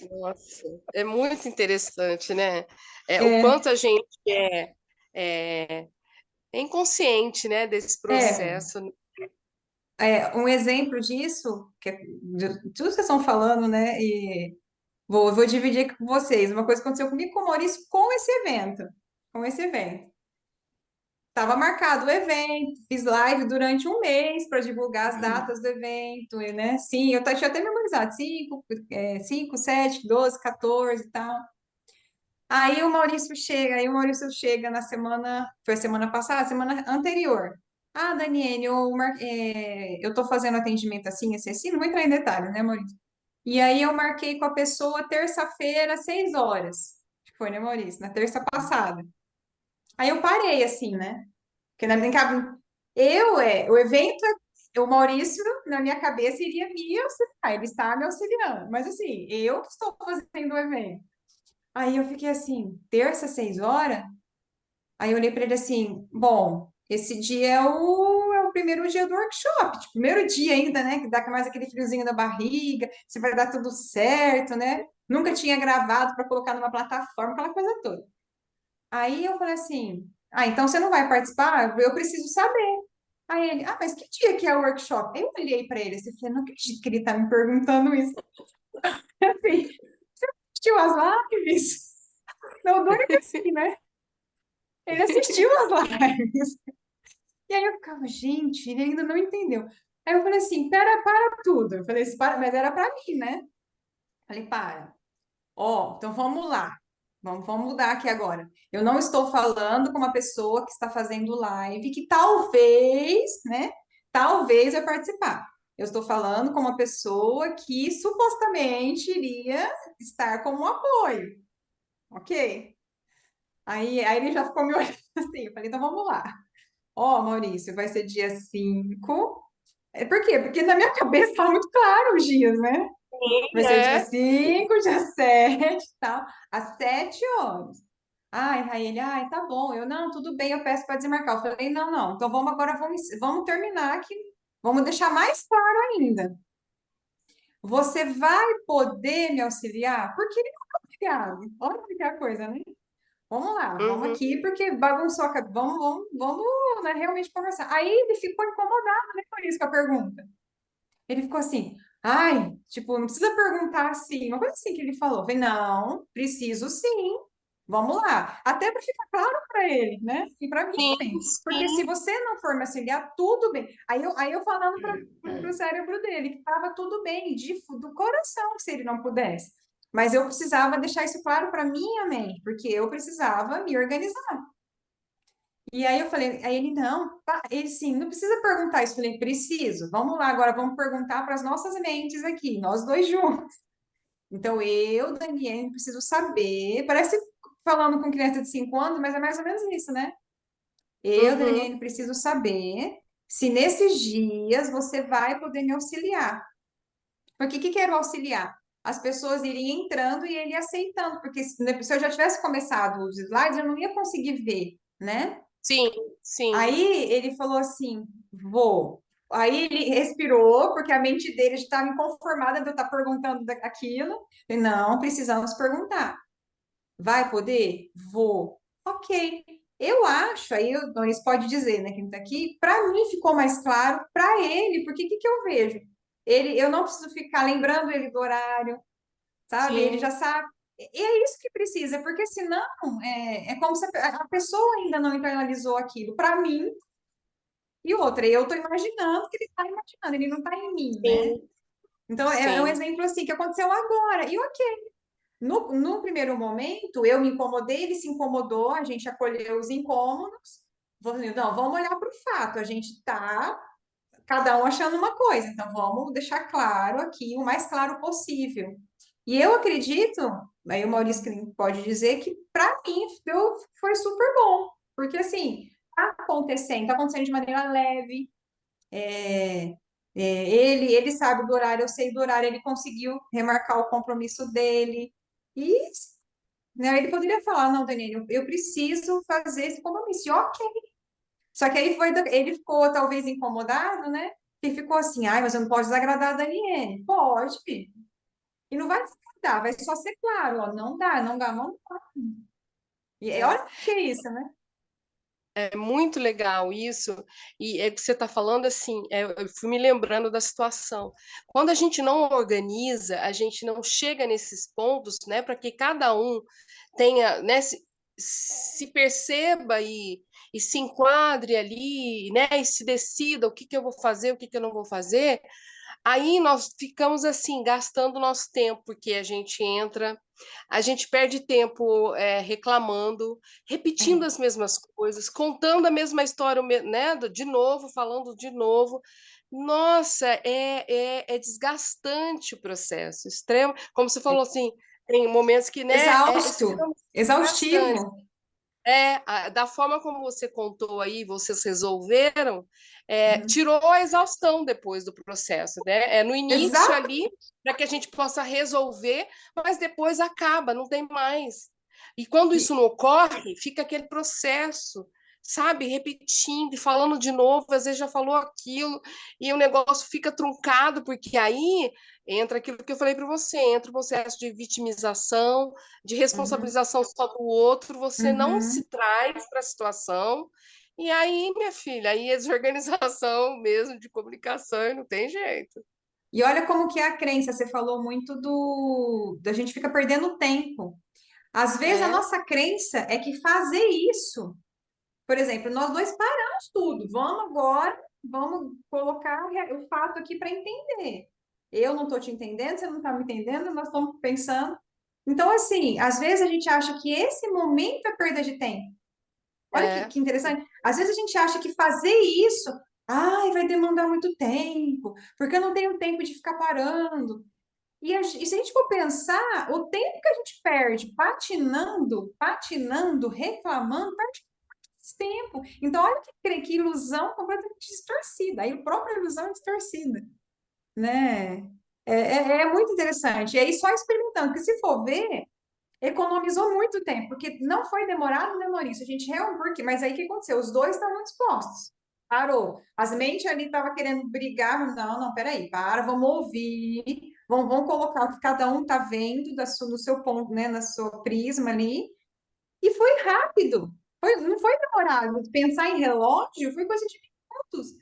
É, nossa, é muito interessante, né? O é, quanto a gente é, é inconsciente, né, desse é, processo. um exemplo disso, que é de tudo que vocês estão falando, né? E vou dividir aqui com vocês. Uma coisa que aconteceu comigo com o Maurício com esse evento. Com esse evento. Estava marcado o evento, fiz live durante um mês para divulgar as datas do evento, né? Sim, tinha até memorizado, 5, 7, 12, 14 e tal. Aí o Maurício chega na semana, foi a semana passada, semana anterior. Ah, Daniele, eu tô fazendo atendimento assim, não vou entrar em detalhes, né, Maurício? E aí eu marquei com a pessoa terça-feira, 6 horas. Que foi, né, Maurício? Na terça passada. Aí eu parei, assim, né? Porque na minha cabeça, o evento, o Maurício, na minha cabeça, iria me auxiliar, ele está me auxiliando. Mas assim, eu que estou fazendo o evento. Aí eu fiquei assim, terça, 6 horas? Aí eu olhei para ele assim, bom, esse dia é o primeiro dia do workshop, tipo, primeiro dia ainda, né? Que dá mais aquele friozinho na barriga, se vai dar tudo certo, né? Nunca tinha gravado para colocar numa plataforma, aquela coisa toda. Aí eu falei assim, então você não vai participar? Eu preciso saber. Aí ele, mas que dia que é o workshop? Eu olhei para ele assim, falei, não acredito que ele tá me perguntando isso. Assim, você assistiu as lives? Não, duro que assim, né? Ele assistiu as lives. E aí eu ficava, gente, ele ainda não entendeu. Aí eu falei assim, pera, para tudo. Eu falei assim, para, mas era para mim, né? Falei, para. Então vamos lá. Vamos mudar aqui agora. Eu não estou falando com uma pessoa que está fazendo live, que talvez, né? Talvez vai participar. Eu estou falando com uma pessoa que supostamente iria estar como um apoio, ok? Aí ele já ficou me olhando assim. Eu falei, então vamos lá. Maurício, vai ser dia 5. Por quê? Porque na minha cabeça estava muito claro os dias, né? Vai ser dia É. 5, dia 7, tal, às 7 horas. Aí ele, tá bom. Eu, não, tudo bem, eu peço para desmarcar. Eu falei, não, não, então vamos agora, vamos terminar aqui, vamos deixar mais claro ainda. Você vai poder me auxiliar? Porque ele não é auxiliado. Olha que é a coisa, né? Vamos lá, vamos Uhum. aqui, porque bagunçou a cabeça. Vamos, né, realmente conversar. Aí ele ficou incomodado, né, com isso, com a pergunta. Ele ficou assim, tipo, não precisa perguntar assim, uma coisa assim que ele falou. Eu falei, não, preciso sim, vamos lá. Até para ficar claro para ele, né? E para mim Sim, também. Porque se sim, você não for me auxiliar, tudo bem. Aí eu falando para o cérebro dele que estava tudo bem, do coração, se ele não pudesse. Mas eu precisava deixar isso claro para minha mente, porque eu precisava me organizar. E aí eu falei, aí ele, não, ele sim, não precisa perguntar isso. Eu falei, preciso, vamos lá, agora vamos perguntar para as nossas mentes aqui, nós dois juntos. Então, Daniel, preciso saber, parece falando com criança de 5 anos, mas é mais ou menos isso, né? uhum, Daniel, preciso saber se nesses dias você vai poder me auxiliar. Porque o que que era o auxiliar? As pessoas irem entrando e ele aceitando, porque se eu já tivesse começado os slides, eu não ia conseguir ver, né? sim, sim, Aí ele falou assim: vou. Aí ele respirou, porque a mente dele já estava inconformada de eu estar perguntando aquilo. Falei, não, precisamos perguntar. Vai poder? Vou. Ok. Eu acho, aí o Donis pode dizer, né, quem está aqui, para mim ficou mais claro, para ele, porque o que que eu vejo? Eu não preciso ficar lembrando ele do horário, sabe? Ele sim, já sabe. E é isso que precisa, porque senão é como se a pessoa ainda não internalizou aquilo. Para mim, e outra, eu estou imaginando que ele está imaginando, ele não está em mim, né? sim, Então, é um sim. exemplo assim que aconteceu agora. E ok, no primeiro momento, eu me incomodei, ele se incomodou, a gente acolheu os incômodos. Não, vamos olhar para o fato, a gente está cada um achando uma coisa, então vamos deixar claro aqui, o mais claro possível. E eu acredito, aí o Maurício que pode dizer que para mim foi super bom, porque assim, está acontecendo de maneira leve, ele sabe do horário, eu sei do horário, ele conseguiu remarcar o compromisso dele. E, né, ele poderia falar, não, Daniel, eu preciso fazer esse compromisso. E ok. Só que aí ele ficou talvez incomodado, né? E ficou assim, mas eu não posso desagradar a Daniele. Pode. E não vai desagradar, vai só ser claro, ó, não dá, não dá, não dá. E É. olha o que é isso, né? É muito legal isso, e é que você está falando assim, eu fui me lembrando da situação. Quando a gente não organiza, a gente não chega nesses pontos, né, para que cada um tenha, né, se perceba e se enquadre ali, né, e se decida o que que eu vou fazer, o que que eu não vou fazer. Aí nós ficamos assim, gastando nosso tempo, porque a gente entra, a gente perde tempo reclamando, repetindo É, as mesmas coisas, contando a mesma história, né, de novo, falando de novo. Nossa, é desgastante o processo, extremo. Como você falou assim, tem momentos que, né, é exausto, extremamente desgastante. exaustivo. Da forma como você contou aí, vocês resolveram, Uhum. tirou a exaustão depois do processo, né? É no início Exato. ali, para que a gente possa resolver, mas depois acaba, não tem mais. E quando isso E, não ocorre, fica aquele processo sabe, repetindo e falando de novo, às vezes já falou aquilo, e o negócio fica truncado, porque aí entra aquilo que eu falei para você, entra o processo de vitimização, de Uhum, responsabilização só do outro, você não se uhum. traz para a situação, e aí, minha filha, aí é desorganização mesmo de comunicação, e não tem jeito. E olha como que é a crença, você falou muito da gente fica perdendo tempo. Às vezes a É, nossa crença é que fazer isso, por exemplo, nós dois paramos tudo, vamos agora, vamos colocar o fato aqui para entender. Eu não estou te entendendo, você não está me entendendo, nós estamos pensando. Então, assim, às vezes a gente acha que esse momento é perda de tempo. Olha é, que interessante. Às vezes a gente acha que fazer isso, ai, vai demandar muito tempo, porque eu não tenho tempo de ficar parando. E se a gente for pensar, o tempo que a gente perde patinando, reclamando, perde esse tempo. Então, olha que ilusão completamente distorcida. Aí a própria ilusão é distorcida, né? É muito interessante. E aí, só experimentando, porque se for ver, economizou muito tempo, porque não foi demorado, né, Maurício? A gente realmente, porque, mas aí o que aconteceu? Os dois estavam dispostos. Parou. As mentes ali estavam querendo brigar, mas não, não, peraí, para, vamos ouvir, vamos colocar o que cada um está vendo no seu ponto, né, na sua prisma ali, e foi rápido. Não foi demorado. Pensar em relógio foi coisa de minutos.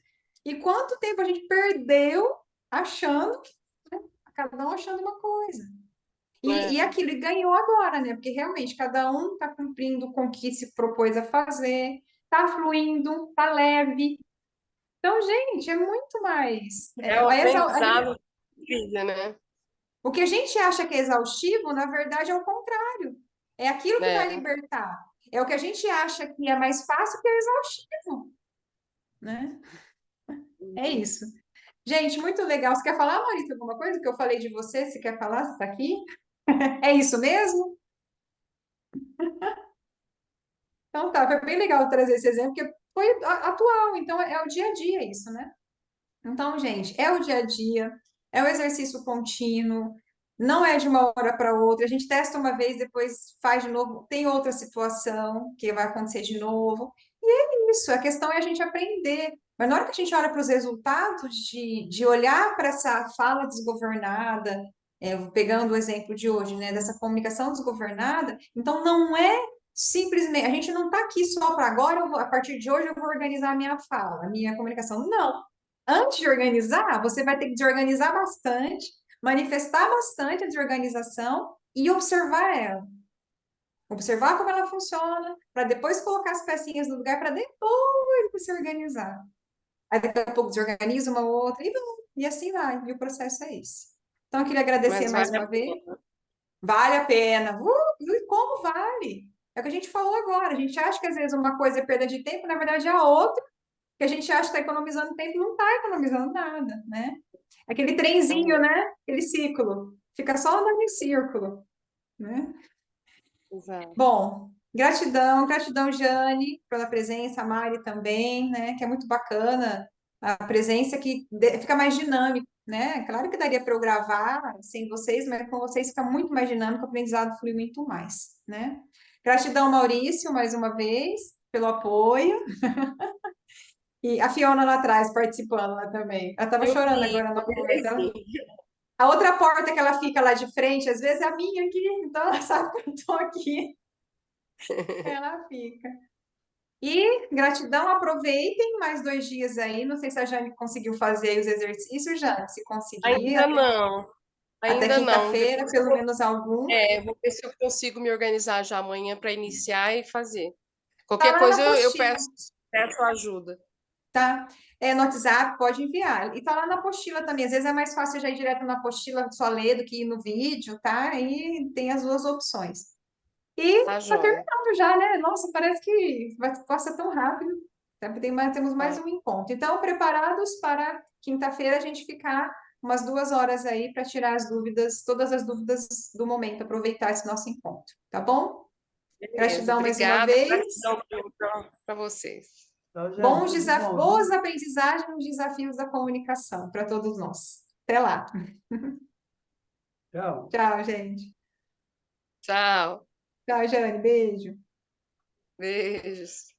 E quanto tempo a gente perdeu achando que, né, cada um achando uma coisa. E é. aquilo, e ganhou agora, né? Porque realmente cada um está cumprindo com o que se propôs a fazer, está fluindo, está leve. Então, gente, é muito mais. É o aprendizado de vida, né? O que a gente acha que é exaustivo, na verdade, é o contrário. É aquilo que vai É. libertar. É o que a gente acha que é mais fácil que é exaustivo, né? É Uhum. isso. Gente, muito legal. Você quer falar, Maurício, alguma coisa que eu falei de você? Você quer falar? Você está aqui? É isso mesmo? Então tá, foi bem legal trazer esse exemplo, porque foi atual, então é o dia a dia isso, né? Então, gente, é o dia a dia, é o exercício contínuo, não é de uma hora para outra. A gente testa uma vez, depois faz de novo, tem outra situação que vai acontecer de novo. E é isso, a questão é a gente aprender. Mas na hora que a gente olha para os resultados de olhar para essa fala desgovernada, pegando o exemplo de hoje, né, dessa comunicação desgovernada, então não é simplesmente, a gente não está aqui só para agora, a partir de hoje eu vou organizar a minha fala, a minha comunicação. Não. Antes de organizar, você vai ter que desorganizar bastante, manifestar bastante a desorganização e observar ela. Observar como ela funciona, para depois colocar as pecinhas no lugar, para depois você organizar. Aí daqui a pouco desorganiza uma outra, e assim vai. E o processo é esse. Então, eu queria agradecer Mas mais vale a uma vez. pena. Vale a pena. E como vale? É o que a gente falou agora. A gente acha que às vezes uma coisa é perda de tempo, na verdade é a outra, que a gente acha que está economizando tempo, não está economizando nada, né? Aquele trenzinho, Então, né? Aquele ciclo. Fica só andando em círculo, né? exato. Bom, gratidão, gratidão, Jane, pela presença, a Mari também, né? Que é muito bacana a presença que fica mais dinâmico, né? Claro que daria para eu gravar sem vocês, mas com vocês fica muito mais dinâmico, o aprendizado flui muito mais, né? Gratidão, Maurício, mais uma vez, pelo apoio. E a Fiona lá atrás participando lá também. Ela estava Eu chorando vi, agora uma no momento. belezinha. A outra porta que ela fica lá de frente, às vezes é a minha aqui, então ela sabe que eu estou aqui. Ela fica. E gratidão, aproveitem mais 2 dias aí. Não sei se a Jane conseguiu fazer aí os exercícios, Jane. Se conseguir, Ainda não, até ainda não. quinta-feira, Depois pelo menos algum. vou ver se eu consigo me organizar já amanhã para iniciar e fazer. Tá Qualquer lá na coisa eu apostila, peço ajuda. tá? No WhatsApp, pode enviar. E tá lá na apostila também. Às vezes é mais fácil já ir direto na apostila, só ler do que ir no vídeo, tá? Aí tem as duas opções. E Tá tá joia. terminando já, né? Nossa, parece que passa tão rápido. Temos mais Vai. um encontro. Então, preparados para quinta-feira a gente ficar umas 2 horas aí para tirar as dúvidas, todas as dúvidas do momento, aproveitar esse nosso encontro, tá bom? Beleza, Gratidão mais uma obrigada. vez. Gratidão para vocês. Tchau, Jane. Tudo de bom, Boas viu? aprendizagens nos desafios da comunicação para todos nós. Até lá. Tchau. Tchau, gente. Tchau. Tchau, Jane. Beijo. Beijos.